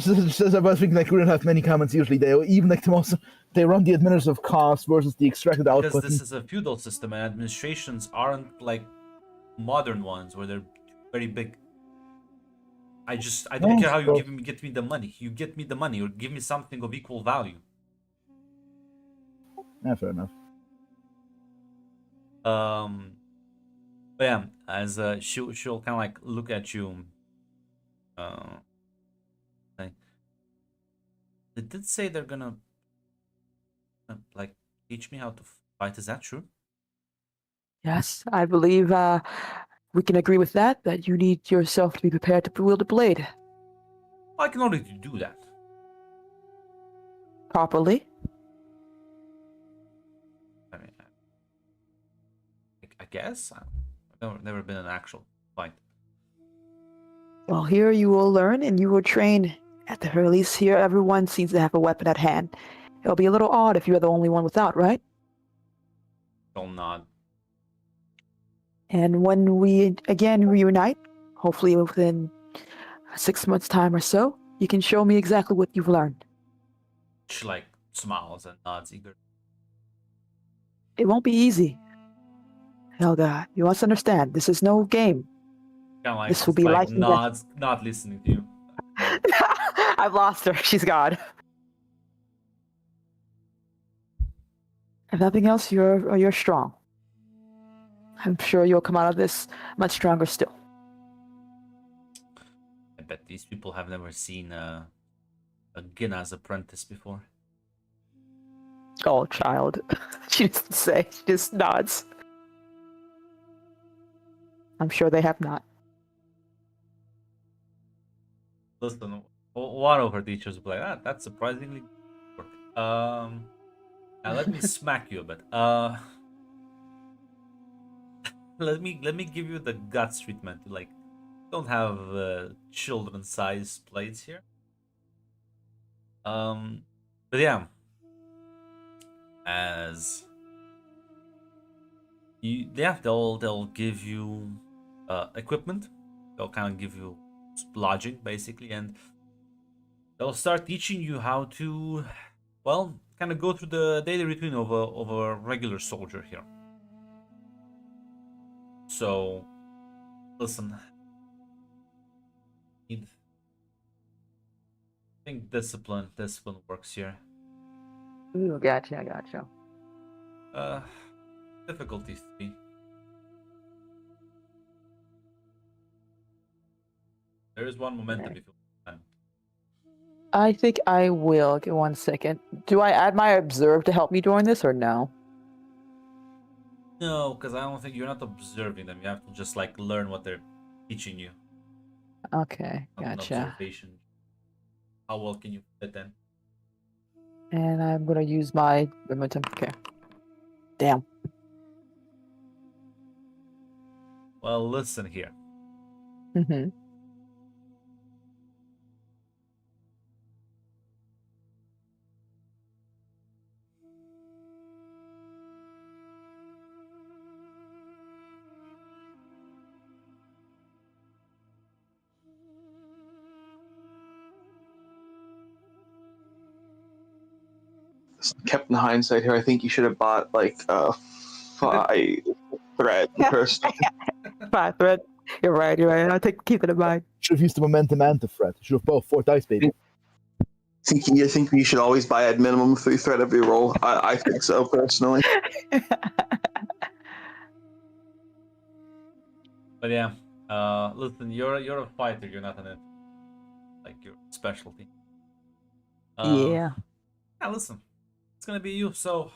I was thinking, like we don't have many comments usually. They even like the most they run the administrative cost versus the extracted Because output. this is a feudal system, and administrations aren't like modern ones where they're very big. I don't care how you get me the money. You get me the money, or give me something of equal value. Yeah, fair enough. But yeah, as she'll kind of like look at you. Like, they did say they're gonna like teach me how to fight. Is that true? Yes, I believe we can agree with that. That you need yourself to be prepared to wield a blade I can already do that. properly. I mean, I guess I've never been in an actual fight. Well, here you will learn and you will train. At the very least, here everyone seems to have a weapon at hand. It'll be a little odd if you're the only one without, right? I'll nod. And when we again reunite, hopefully within 6 months' time or so, you can show me exactly what you've learned. She like smiles and nods eager. It won't be easy. Helga, you must understand, this is no game. Kind of like This will just, be like life and death. nods, not listening to you. I've lost her. She's gone. If nothing else, you're strong. I'm sure you'll come out of this much stronger still. I bet these people have never seen a Ginna's apprentice before. Oh, child. She doesn't say. She just nods. I'm sure they have not. Listen, one of her teachers will be like, that's surprisingly good work. Now let me smack you a bit. Let me give you the guts treatment. Like, don't have children-sized plates here. But yeah, as you, yeah, they'll give you equipment. They'll kind of give you lodging basically, and they'll start teaching you how to, well, kind of go through the daily routine of a regular soldier here. So, listen, I think discipline works here. Ooh, gotcha. Difficulty 3. There is one momentum if you want. I think I will. Give 1 second. Do I add my observe to help me during this or no? No, because I don't think you're not observing them. You have to just like learn what they're teaching you. Okay, Not an gotcha. observation. How well can you fit in? And I'm gonna use my momentum. Okay. Damn. Well, listen here. Mm-hmm. Captain Hindsight here. I think you should have bought like 5 thread personally. 5 thread. You're right. I'll keep it in mind. Should have used the momentum and the threat. Should have both 4 dice, baby. You think you should always buy at minimum 3 thread every roll? I think so personally. But yeah, listen, you're a fighter. You're not an like your specialty. Yeah. Yeah, listen, it's gonna be you. So,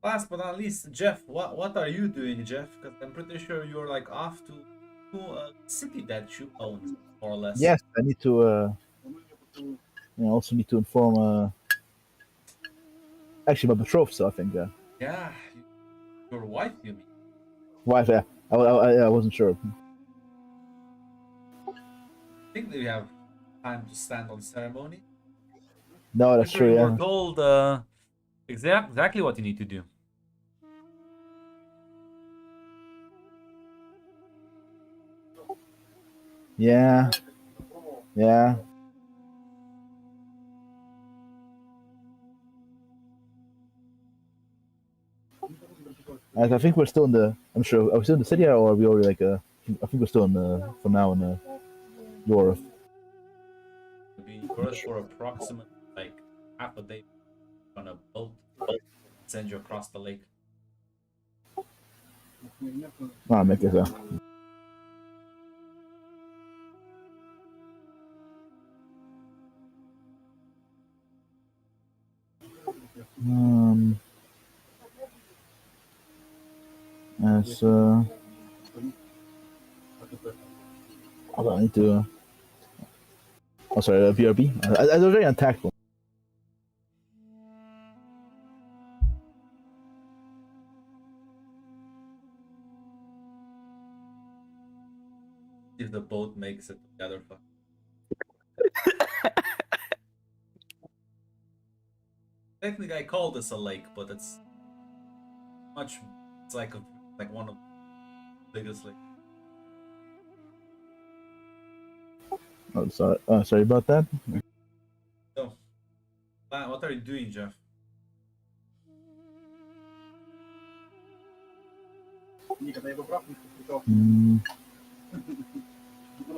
last but not least, Jeff, what are you doing, Jeff? Because I'm pretty sure you're like off to a city that you own, more or less. Yes, I need to. Also need to inform. Actually, my betrothed, so I think. Yeah, your wife, you mean? Wife, yeah. I wasn't sure. I think that you have time to stand on ceremony. No, that's true. We're Yeah. told exactly what you need to do. Yeah. Yeah. I think we're still in the. I'm sure. Are we still in the city, or are we already like? I think we're still in the. For now, in the Europe. Be yours for approximately like half a day on a boat, send you across the lake. Ah, make it so. Um. As hold on, I need to. Oh, sorry, VRB. I was very untactful. If the boat makes it together, fuck. Technically, I call this a lake, but it's much. It's like one of the biggest lakes. Oh, sorry. Sorry about that. So, what are you doing, Jeff? Mm,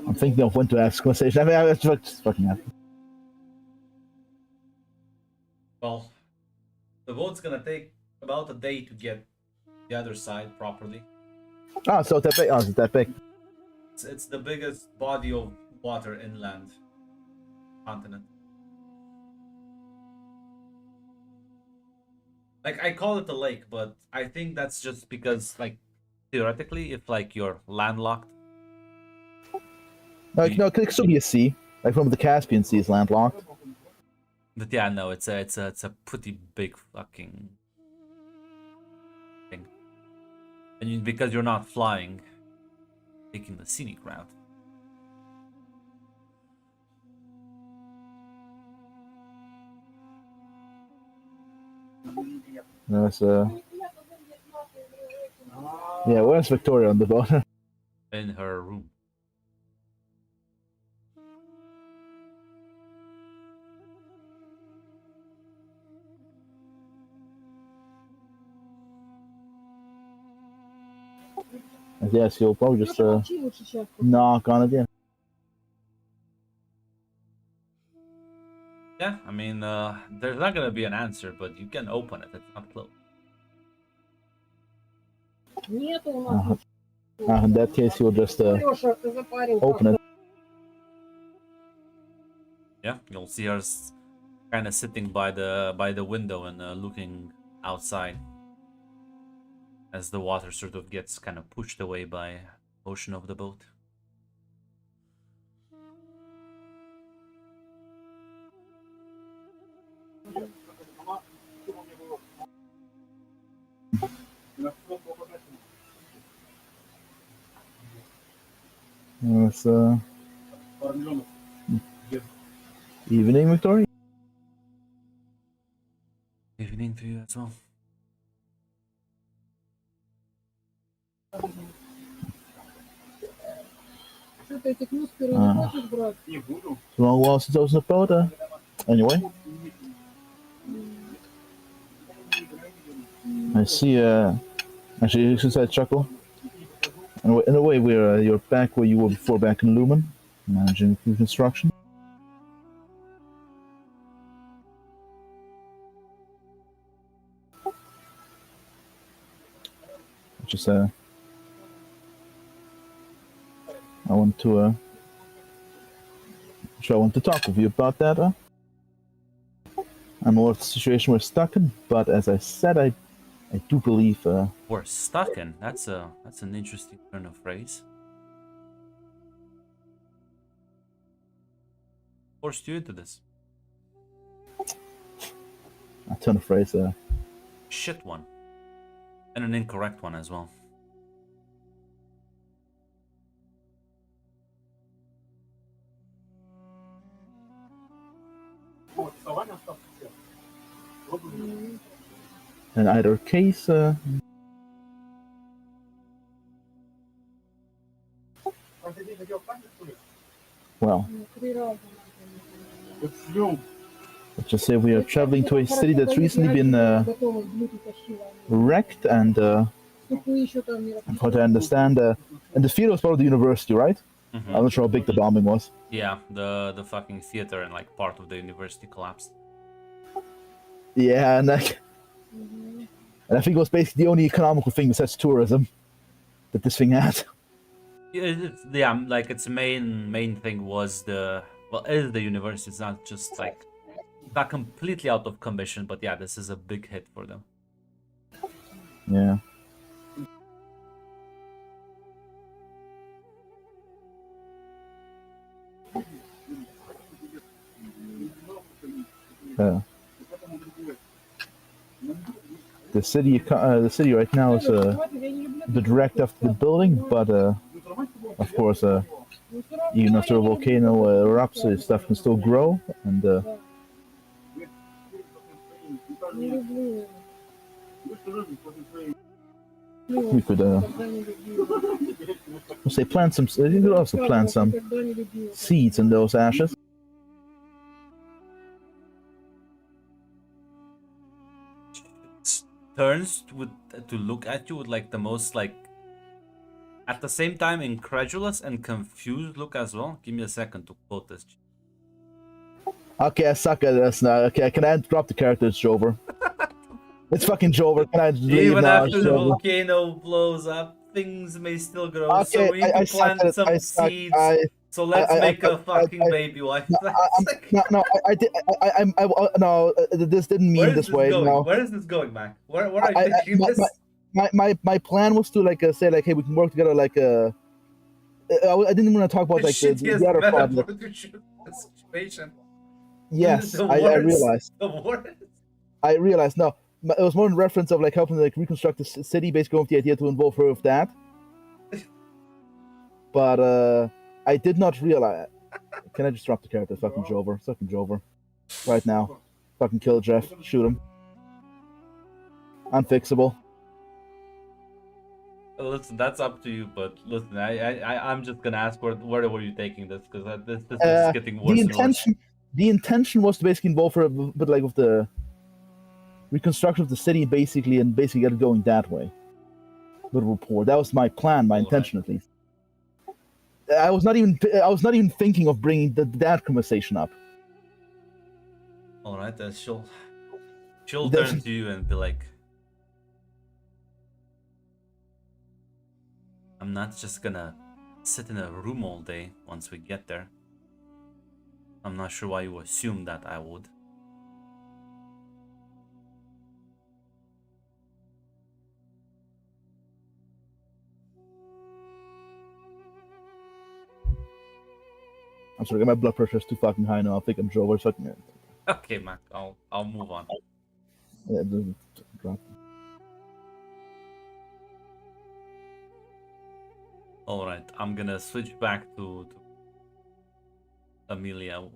I'm thinking of when to ask conversation. I mean, just fucking happen. Well, the boat's gonna take about a day to get the other side properly. Ah, so that big. Oh, it's that big. It's the biggest body of water inland continent. Like I call it a lake, but I think that's just because like theoretically, if like you're landlocked, Like, no, it could still be a sea. Like from the Caspian Sea is landlocked. but yeah, no, it's a pretty big fucking thing. And because you're not flying, taking the scenic route. That's yeah. Where's Victoria on the boat? In her room. Yes, you'll probably just knock on it. Yeah. Yeah, I mean, there's not gonna be an answer, but you can open it. It's not closed. In that case, you'll just open it. Yeah, you'll see her kind of sitting by the window and looking outside as the water sort of gets kind of pushed away by motion of the boat. It's evening, Victoria. Evening to you as well. It's a long while since I was in the boat. Anyway, I see. Actually, since I chuckle, in a way, you're back where you were before, back in Lumen, managing construction. Just I want to. I want to talk with you about that. I'm aware of the situation we're stuck in, but as I said, I do believe. We're stuck in. That's an interesting turn of phrase. Forced you into this. A turn of phrase. Shit one. And an incorrect one as well. In either case, Let's just say we are traveling to a city that's recently been wrecked, and from what I understand, and the field was part of the university, right? Mhm. I'm not sure how big the bombing was. Yeah, the fucking theater and like part of the university collapsed. Yeah, and I think it was basically the only economical thing besides tourism that this thing had. Yeah, like its main thing was is the university. It's not just like not completely out of commission, but yeah, this is a big hit for them. Yeah. The city right now is the direct after the building, but of course, even after a volcano erupts, stuff can still grow, and we could say plant some. You could also plant some seeds in those ashes. Turns to look at you with like the most like at the same time incredulous and confused look as well. Give me a second to quote this. Okay, I suck at this now. Okay, can I drop the character? It's Jover. It's fucking Jover. Can I leave Even now? after the volcano blows up, things may still grow. Okay, so we need to plant some seeds. So let's make a fucking baby wife. No, I did. No, this didn't mean this way. No. Where is this going, Mac? Where are you taking this? My plan was to like say like, hey, we can work together like I didn't want to talk about like the other project. The situation. Yes, I realized. The worst. I realized. No, it was more in reference of like helping like reconstruct the city, basically with the idea to involve her with that. But I did not realize. Can I just drop the character? Fucking Jover. Fucking Jover. Right now. Fucking kill Jeff. Shoot him. Unfixable. Listen, that's up to you. But listen, I'm just gonna ask where were you taking this, because this is getting worse. The intention was to basically involve her, but like with the reconstruction of the city, basically, and basically get it going that way. With a report. That was my plan, my intention at least. I was not even thinking of bringing that conversation up. All right, then she'll turn to you and be like, "I'm not just gonna sit in a room all day once we get there. I'm not sure why you assume that I would." I'm sorry, my blood pressure is too fucking high now. I think I'm Joe. Fucking. Okay, Mac. I'll move on. Yeah, drop. All right, I'm gonna switch back to Amelia.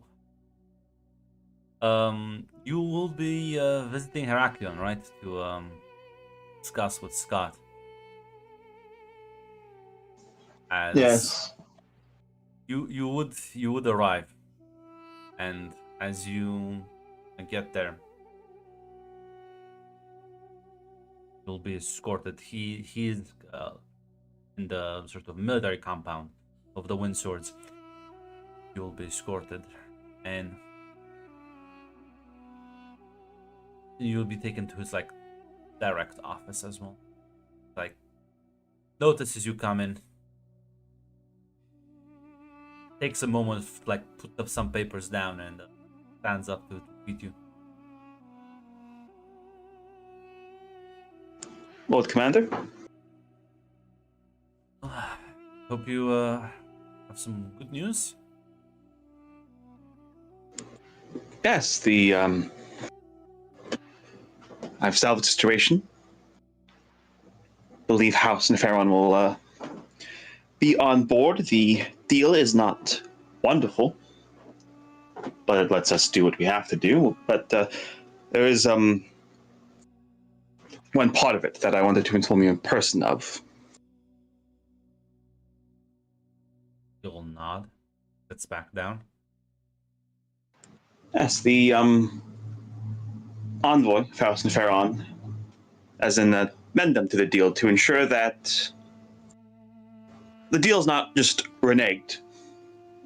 You will be visiting Heraklion, right? To discuss with Scott. Yes. You would arrive, and as you get there, you'll be escorted. He is in the sort of military compound of the Windswords. You'll be escorted, and you'll be taken to his like direct office as well. Like, notices you come in. Takes a moment, like put up some papers down, and stands up to greet you. Lord Commander? Hope you have some good news. Yes, I've salvaged the situation. Believe House and Farron will be on board. The deal is not wonderful, but it lets us do what we have to do. But there is one part of it that I wanted to inform you in person of. You'll nod. Sits back down. Yes, the envoy, Faust and Pharaon, as in amendment to the deal to ensure that the deal's not just reneged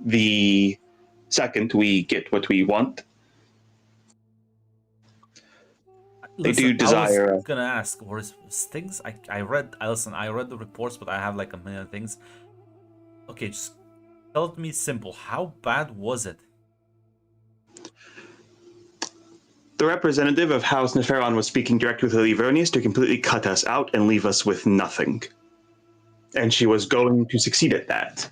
the second we get what we want. They do Listen, I was desire. gonna ask, was things I read? I read the reports, but I have like a million things. Okay, just tell it me simple. How bad was it? The representative of House Neferon was speaking directly with the Livernius to completely cut us out and leave us with nothing. And she was going to succeed at that.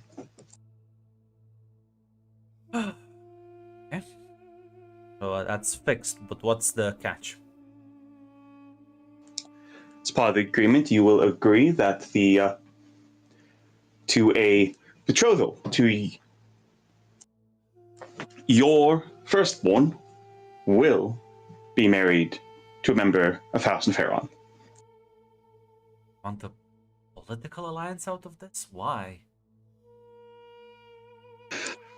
Okay. So that's fixed, but what's the catch? As part of the agreement, you will agree that the to a betrothal to your firstborn will be married to a member of House Neferon. Want a political alliance out of this? Why?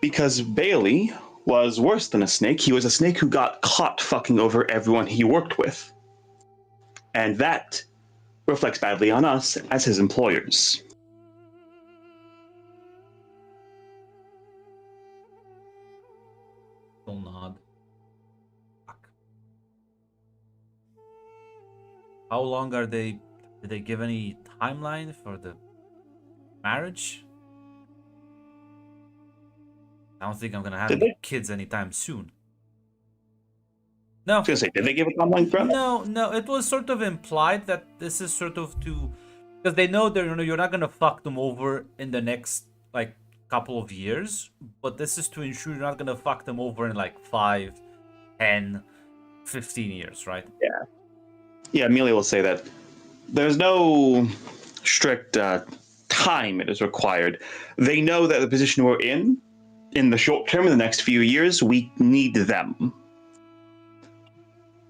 Because Bailey was worse than a snake. He was a snake who got caught fucking over everyone he worked with. And that reflects badly on us as his employers. Still nod. Fuck. How long are they? Did they give any timeline for the marriage? I don't think I'm gonna have Did any they? kids anytime soon. No. I was gonna say, did they give a timeline for it? No. It was sort of implied that this is sort of to, because they know they're you're not gonna fuck them over in the next like couple of years, but this is to ensure you're not gonna fuck them over in like 5, 10, 15 years, right? Yeah, Amelia will say that there's no strict time it is required. They know that the position we're in the short term, in the next few years, we need them.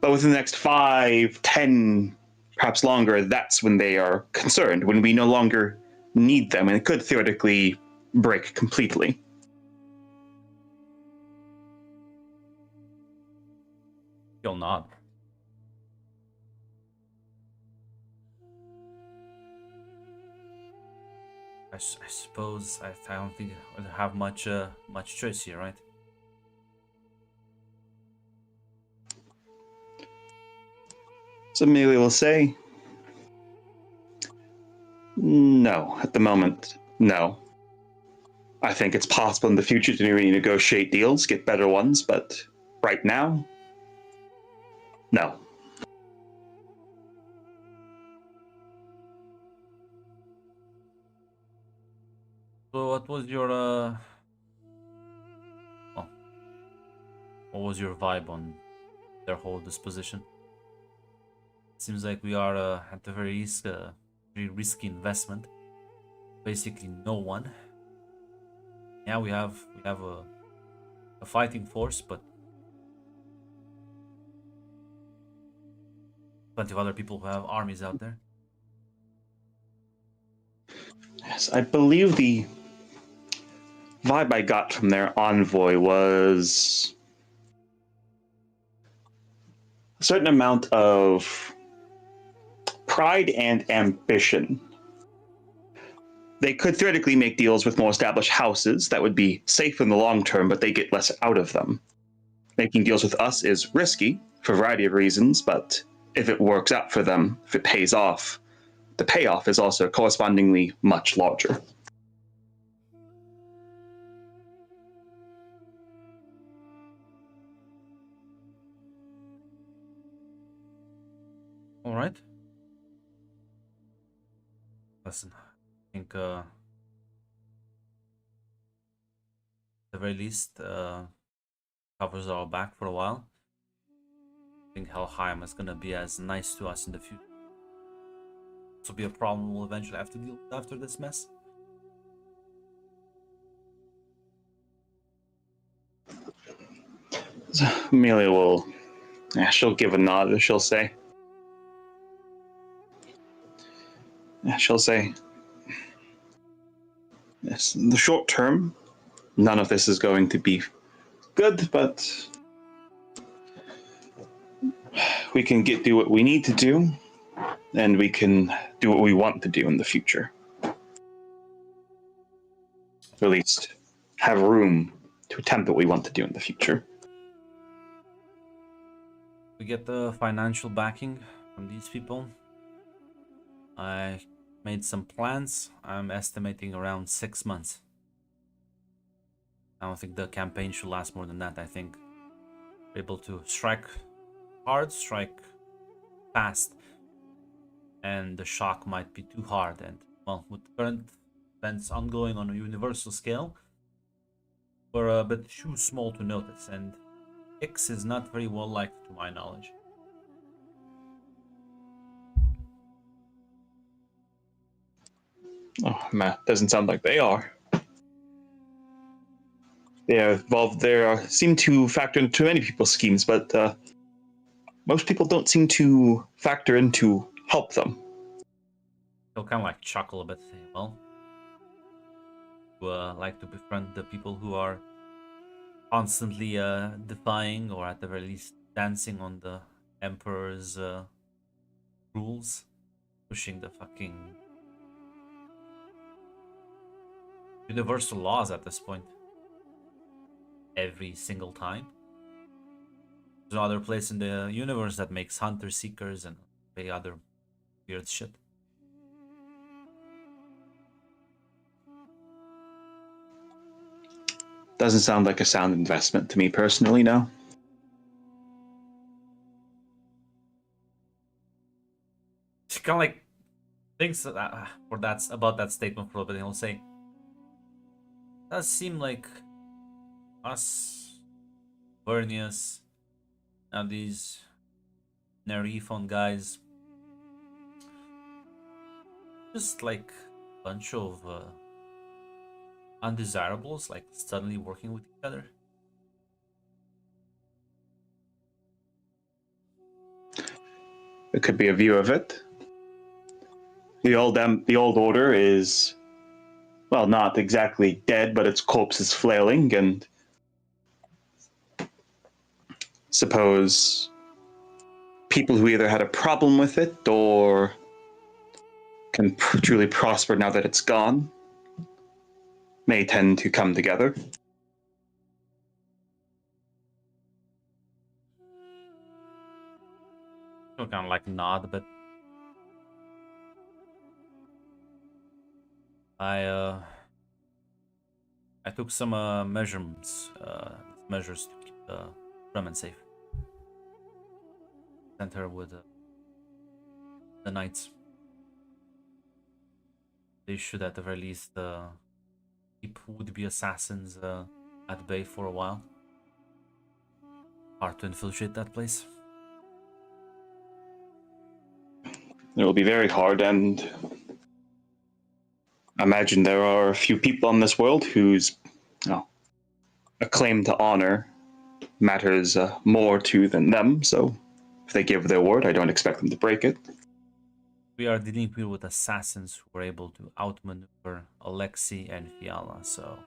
But within the next 5, 10, perhaps longer, that's when they are concerned, when we no longer need them, and it could theoretically break completely. You'll nod. I suppose I don't think I have much choice here, right? So Amelia will say, no, at the moment, no. I think it's possible in the future to renegotiate deals, get better ones, but right now, no. So what was your what was your vibe on their whole disposition? Seems like we are at the very least very risky investment. Basically, no one. Yeah, we have a fighting force, but plenty of other people who have armies out there. Yes, I believe the vibe I got from their envoy was a certain amount of pride and ambition. They could theoretically make deals with more established houses that would be safe in the long term, but they get less out of them. Making deals with us is risky for a variety of reasons, but if it works out for them, if it pays off, the payoff is also correspondingly much larger. All right. Listen, I think at the very least covers our back for a while. I think Helheim is gonna be as nice to us in the future. This will be a problem we'll eventually have to deal with after this mess. Amelia will, she'll give a nod. She'll say, yes, in the short term, none of this is going to be good, but we can do what we need to do, and we can do what we want to do in the future. Or at least have room to attempt what we want to do in the future. We get the financial backing from these people. I made some plans. I'm estimating around 6 months. I don't think the campaign should last more than that. I think we're able to strike hard, strike fast, and the shock might be too hard. And well, with current events ongoing on a universal scale, we're a bit too small to notice, and X is not very well liked to my knowledge. Oh man, doesn't sound like they are. They are involved. Seem to factor into many people's schemes, but most people don't seem to factor in to help them. He'll kind of like chuckle a bit, say, well, like to befriend the people who are constantly defying, or at the very least dancing on the Emperor's rules, pushing the fucking universal laws at this point. Every single time. There's no other place in the universe that makes hunter seekers and any other weird shit. Doesn't sound like a sound investment to me personally, no. She kind of like thinks about that statement for a bit, and he'll say, "Does seem like us, Vernius, now these Nerifon guys, just like a bunch of undesirables, like suddenly working with each other." It could be a view of it. The old order is, well, not exactly dead, but its corpse is flailing, and suppose people who either had a problem with it or can truly prosper now that it's gone may tend to come together. He'll kind of like nod, but I took some measurements, measures to keep Bremen safe. Sent her with the knights. They should at the very least keep would-be assassins at bay for a while. Hard to infiltrate that place. It will be very hard, and I imagine there are a few people in this world whose a claim to honor matters more to than them, so if they give their word, I don't expect them to break it. We are dealing here with assassins who were able to outmaneuver Alexei and Fiala, so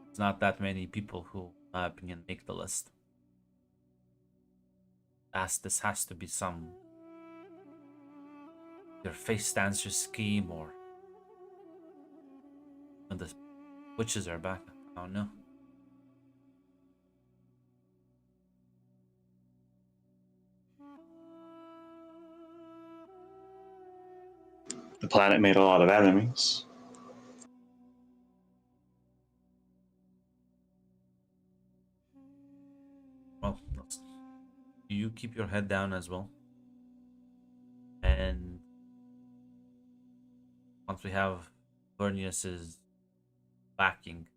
it's not that many people who, in my opinion, make the list. This has to be some either face dancer scheme, or when the witches are back. I don't know. The planet made a lot of enemies. Well, you keep your head down as well. And once we have Vernius's backing,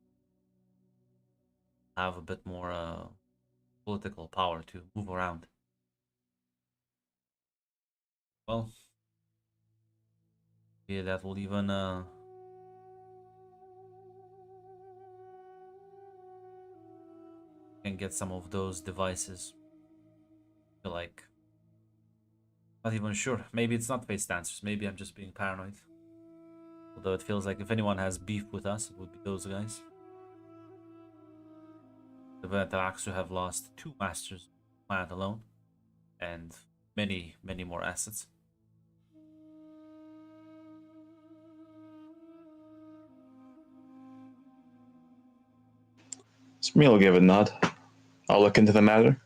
have a bit more political power to move around. Well, yeah, that will even can get some of those devices. I feel like, not even sure. Maybe it's not face dancers. Maybe I'm just being paranoid. Although it feels like if anyone has beef with us, it would be those guys. The Veteraxu have lost 2 masters of the planet alone, and many, many more assets. Smee will give a nod. I'll look into the matter.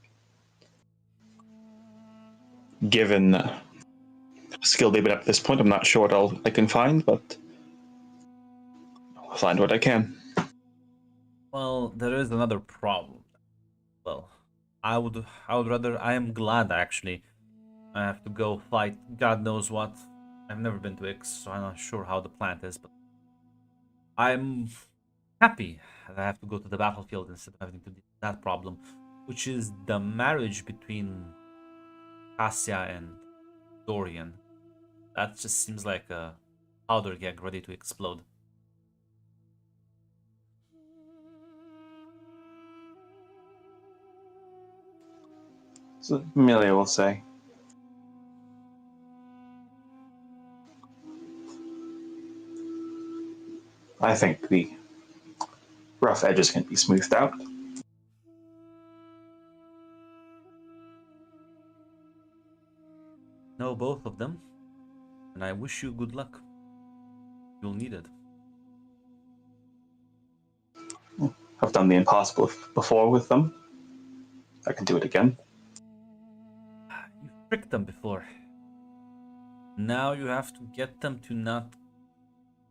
Given skill they've been up to this point, I'm not sure what I can find, but I'll find what I can. Well, there is another problem. Well, I would rather. I am glad actually. I have to go fight God knows what. I've never been to Ix, so I'm not sure how the plant is, but I'm happy that I have to go to the battlefield instead of having to deal with that problem, which is the marriage between Cassia and Dorian. That just seems like a powder keg ready to explode. So Amelia will say. I think the rough edges can be smoothed out. Know both of them, and I wish you good luck. You'll need it. I've done the impossible before with them. I can do it again. You've tricked them before. Now you have to get them to not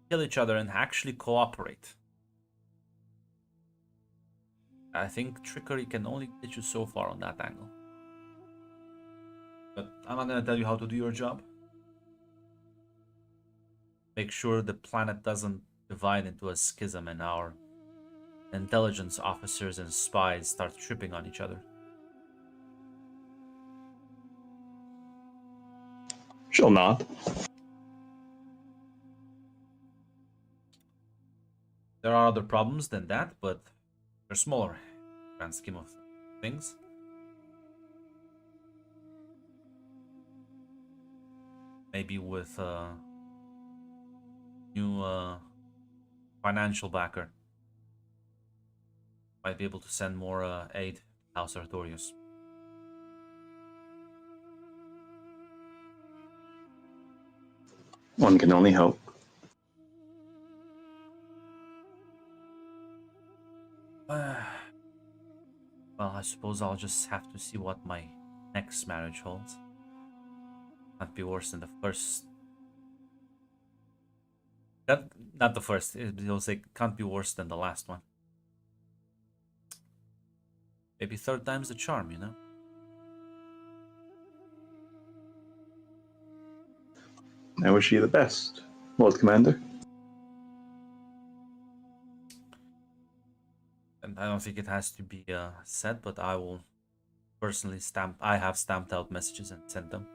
kill each other and actually cooperate. I think trickery can only get you so far on that angle. But I'm not gonna tell you how to do your job. Make sure the planet doesn't divide into a schism and our intelligence officers and spies start tripping on each other. She'll nod. There are other problems than that, but they're smaller in the grand scheme of things. Maybe with a new financial backer, might be able to send more aid to House Artorius. One can only hope. Well, I suppose I'll just have to see what my next marriage holds. Can't be worse than the first. Not the first. It'll say can't be worse than the last one. Maybe third time's the charm, you know? I wish you the best, Lord Commander. And I don't think it has to be said, but I will personally I have stamped out messages and sent them,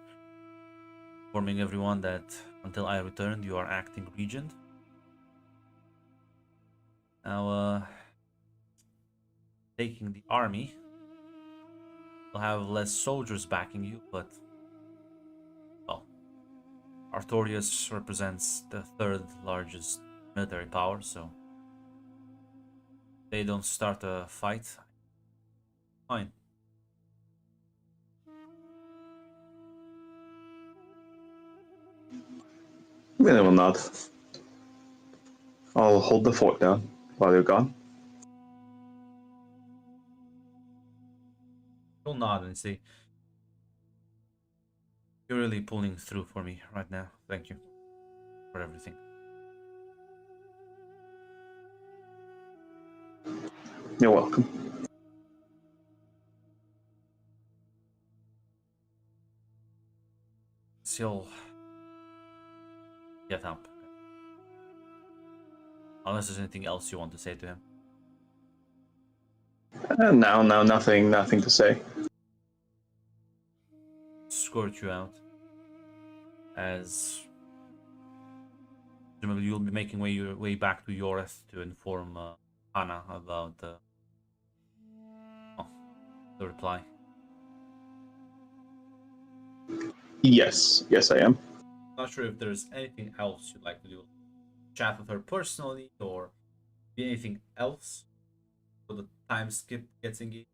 informing everyone that until I return, you are acting regent. Now, taking the army, you'll have less soldiers backing you, but, well, Artorius represents the 3rd largest military power, so if they don't start a fight, fine. Amelia will nod. I'll hold the fort down while you're gone. You'll nod and say, "You're really pulling through for me right now. Thank you for everything." You're welcome. He'll get up. Unless there's anything else you want to say to him. No, nothing to say. Escort you out. As presumably you'll be making your way back to Yoreth to inform Anna about the reply. Yes, I am. Not sure if there's anything else you'd like to do. Chat with her personally or anything else. so the time skip gets engaged.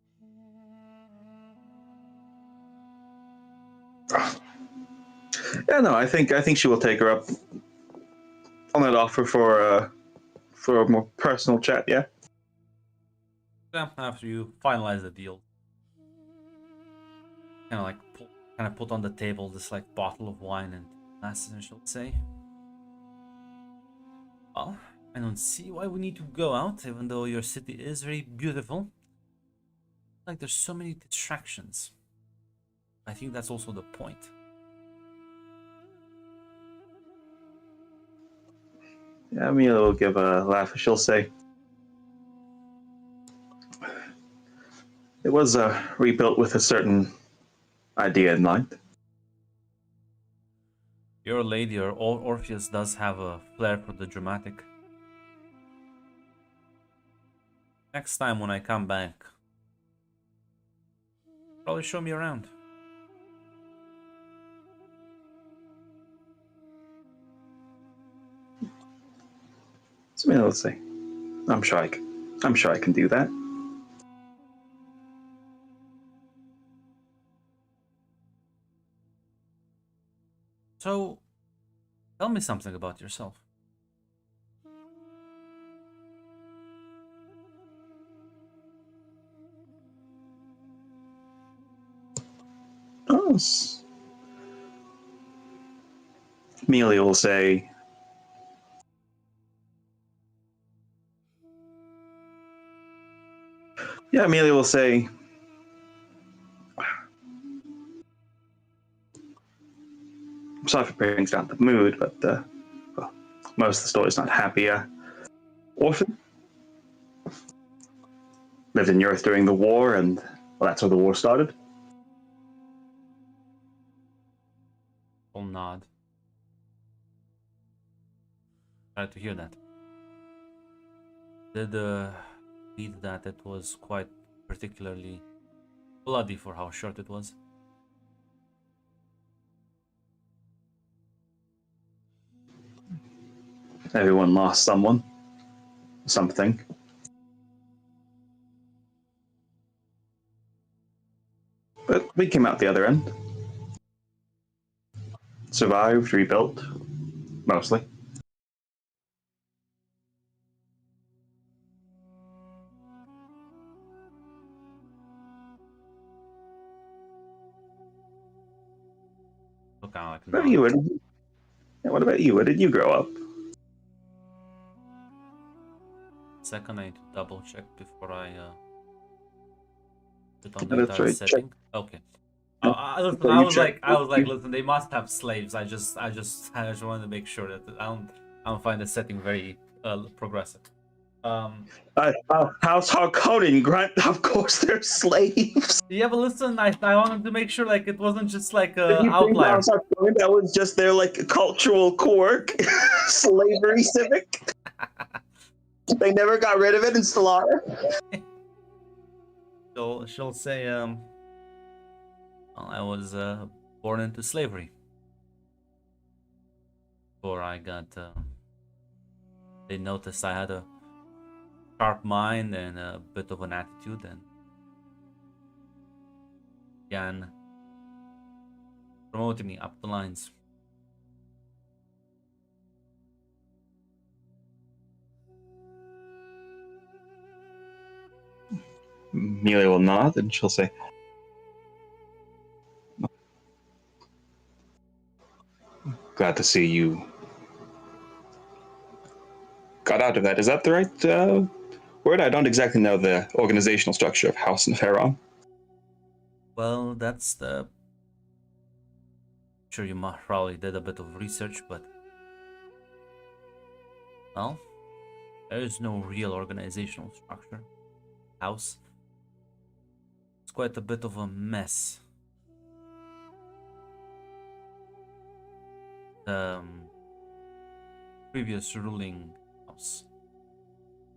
Yeah, no, I think she will take her up on that offer for a more personal chat. Yeah. Yeah, after you finalize the deal, kind of put on the table this like bottle of wine and glasses, and she'll say, "Well, I don't see why we need to go out, even though your city is very beautiful. Like there's so many distractions. I think that's also the point." Yeah, Amelia will give a laugh. She'll say, "It was rebuilt with a certain idea in mind." Your lady or Orpheus does have a flair for the dramatic. Next time when I come back, probably show me around. So Amelia will say, I'm sure I can do that." So, tell me something about yourself. Oh, Amelia will say, "Yeah." Amelia will say, "I'm sorry for bringing down the mood, but well, most of the story's not happy. Orphan lived in Europe during the war, and well, that's where the war started." I'll nod. Glad to hear that. Did read that it was quite particularly bloody for how short it was. Everyone lost someone, something. But we came out the other end. Survived, rebuilt, mostly. So kind of like What about you? nod. What about you? Where did you grow up? Second, I need to double check before I put on Yeah, the that's entire right. Check. setting. Okay. Yeah. Listen, So you check. I was like, listen, they must have slaves. I just wanted to make sure that I don't find the setting very progressive. How's Harkonnen, Grunt? Of course they're slaves. Yeah, but listen, I wanted to make sure like it wasn't just like Did a you think outlier. House Harkonnen, that was just their like cultural quirk, slavery civic? They never got rid of it in slaughter. She'll say, well, I was born into slavery. Before I got, they noticed I had a sharp mind and a bit of an attitude, and began promoting me up the lines. Amelia will nod and she'll say, "Glad to see you got out of that." Is that the right word? I don't exactly know the organizational structure of House and Pharaoh. Well, that's the. Sure, you probably did a bit of research, but well, there is no real organizational structure. House. It's quite a bit of a mess. Previous ruling house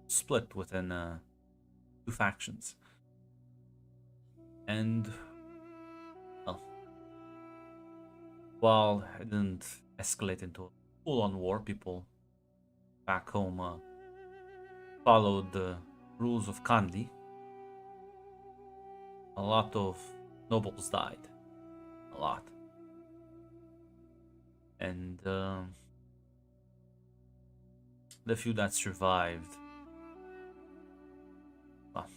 split within two factions, and well, while it didn't escalate into a full-on war, people back home followed the rules of Kanli, a lot of nobles died. A lot. And the few that survived, well,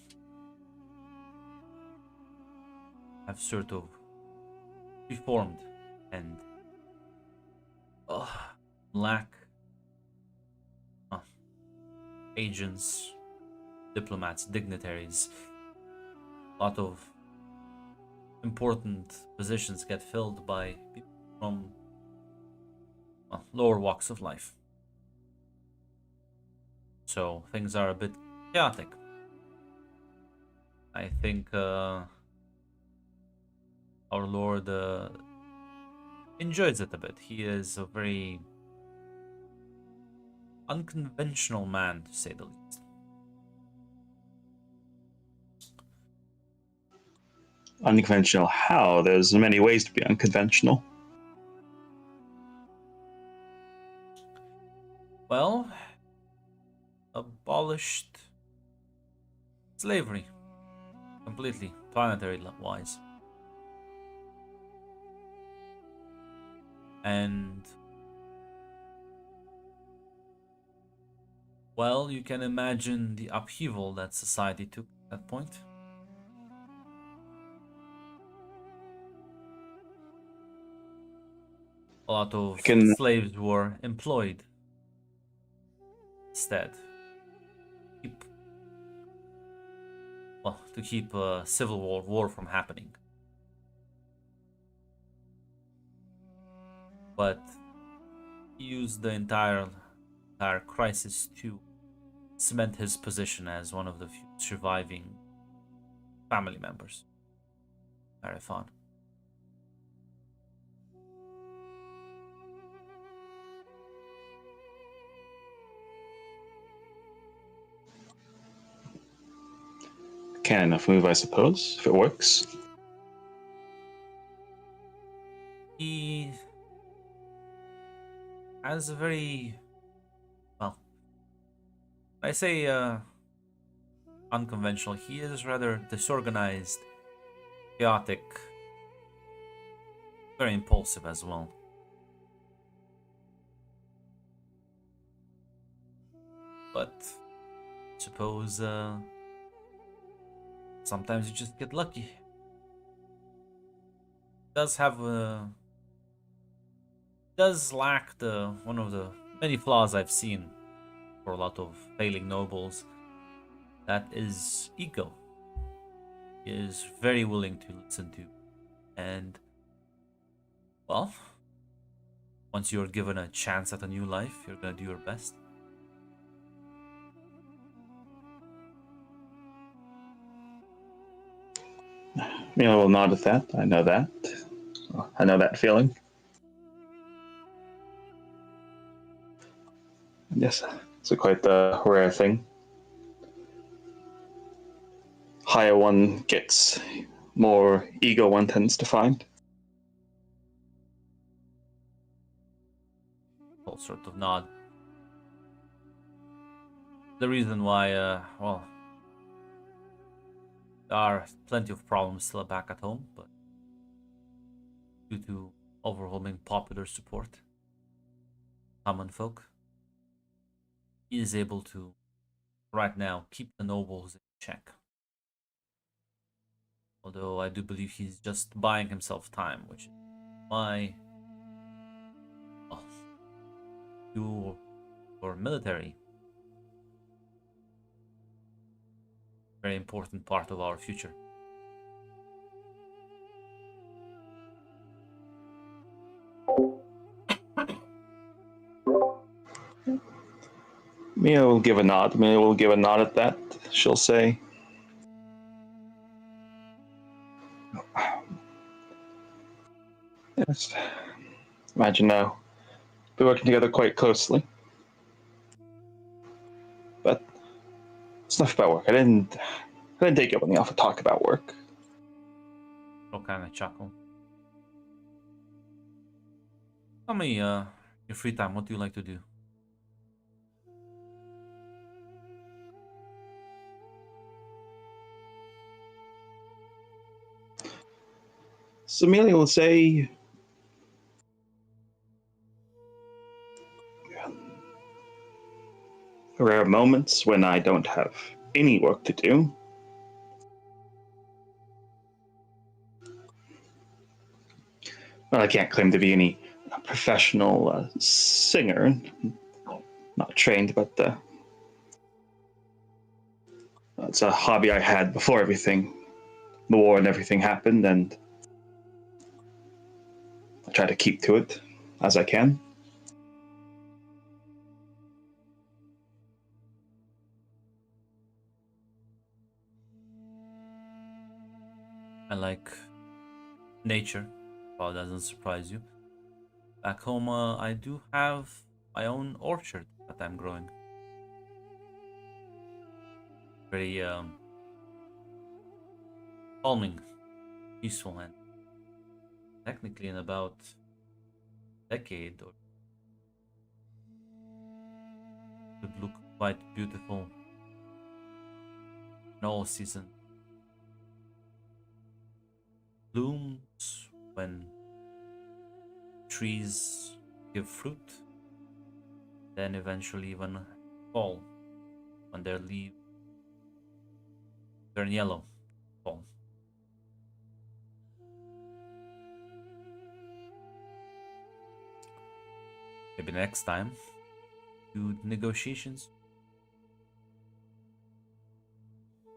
have sort of reformed and lack agents, diplomats, dignitaries. A lot of important positions get filled by people from lower walks of life. So things are a bit chaotic. I think our Lord enjoys it a bit. He is a very unconventional man, to say the least. Unconventional how? There's many ways to be unconventional. Well, abolished slavery completely, planetary wise. And well, you can imagine the upheaval that society took at that point. A lot of slaves were employed instead. To keep a civil war from happening. But he used the entire crisis to cement his position as one of the few surviving family members. Marathon. Can enough move, I suppose, if it works. He has a very, well, I say unconventional. He is rather disorganized, chaotic, very impulsive as well. But suppose sometimes you just get lucky. Does have does lack the one of the many flaws I've seen for a lot of failing nobles. That is ego. He is very willing to listen to, and well, once you're given a chance at a new life, you're gonna do your best. Mila will nod at that. I know that. I know that feeling. Yes, it's quite a rare thing. Higher one gets, more ego one tends to find. All sort of nod. The reason why, well, there are plenty of problems still back at home, but due to overwhelming popular support, common folk, he is able to, right now, keep the nobles in check. Although I do believe he's just buying himself time, which is why, well, you or military, very important part of our future. Mia will give a nod. Mia will give a nod at that. She'll say, yes. Imagine now. We're working together quite closely. But it's enough about work. I didn't take it when the alpha talk about work. She'll kind of chuckle. Tell me, your free time, what do you like to do? Amelia will say, there are moments when I don't have any work to do. Well, I can't claim to be any professional singer. Not trained, but it's a hobby I had before the war and everything happened, and I try to keep to it as I can. I like nature. Well, that doesn't surprise you. Back home, I do have my own orchard that I'm growing. Very calming, peaceful, and technically in about a decade or it would look quite beautiful in all season. Blooms when trees give fruit, then eventually even fall when their leaves turn yellow. Fall. Maybe next time, do negotiations.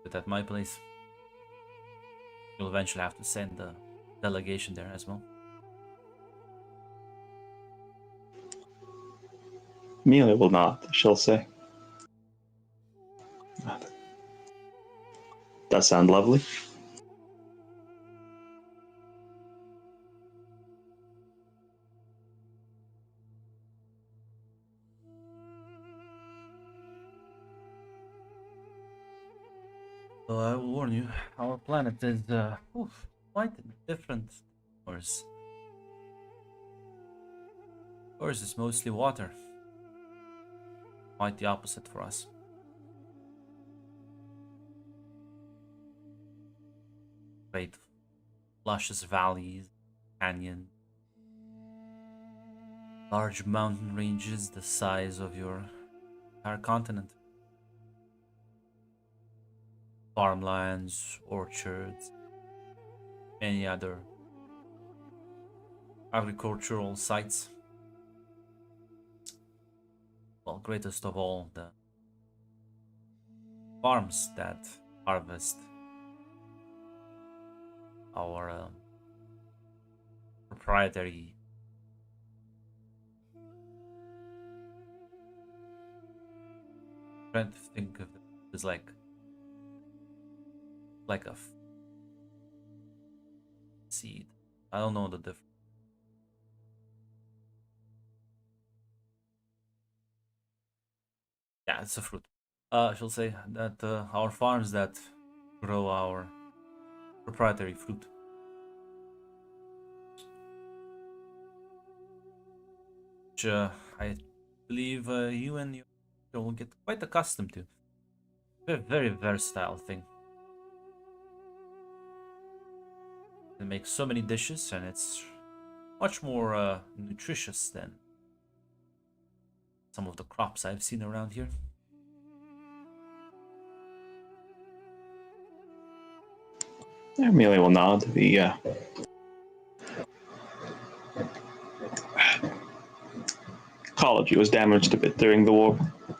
But at my place, you'll eventually have to send a delegation there as well. Amelia will not, she'll say. That sound lovely? So I will warn you, our planet is quite different. Ours. Ours is mostly water. Quite the opposite for us. Great luscious valleys, canyons, large mountain ranges the size of your entire continent. Farmlands, orchards, any other agricultural sites. Well, greatest of all, the farms that harvest our proprietary trying to think of it as like a seed. I don't know the difference. Yeah, it's a fruit. I shall say that our farms that grow our proprietary fruit. Which I believe you and your will get quite accustomed to. Very, very versatile thing. It makes so many dishes and it's much more nutritious than some of the crops I've seen around here. Amelia will nod. The ecology was damaged a bit during the war. You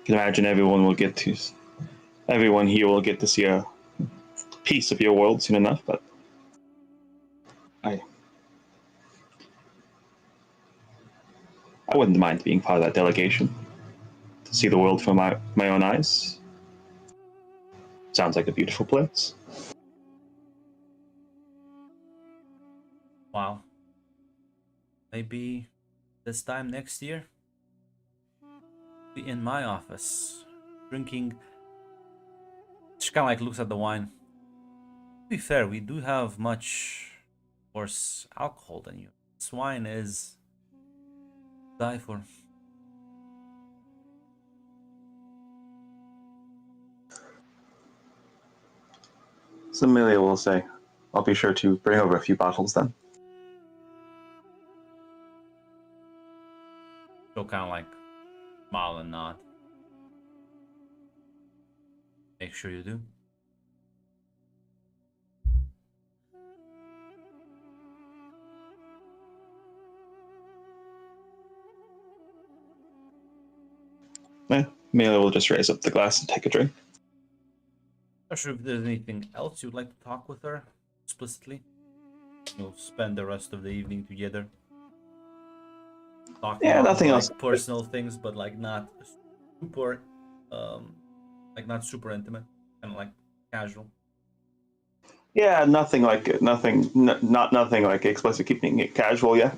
can imagine everyone here will get to see a piece of your world soon enough, but I wouldn't mind being part of that delegation to see the world from my own eyes. Sounds like a beautiful place. Wow. Maybe this time next year, be in my office, drinking. She kind of like looks at the wine. To be fair, we do have much worse alcohol than you. This wine is die for. So Amelia will say, I'll be sure to bring over a few bottles then. So kind of like smile and nod. Make sure you do. Yeah, Mela will just raise up the glass and take a drink. Not sure if there's anything else you'd like to talk with her explicitly. Spend the rest of the evening together. Talking Yeah, about, nothing like, else. personal things, but like not super, not super intimate, kind of like casual. Yeah, nothing like nothing like explicit, keeping it casual. Yeah.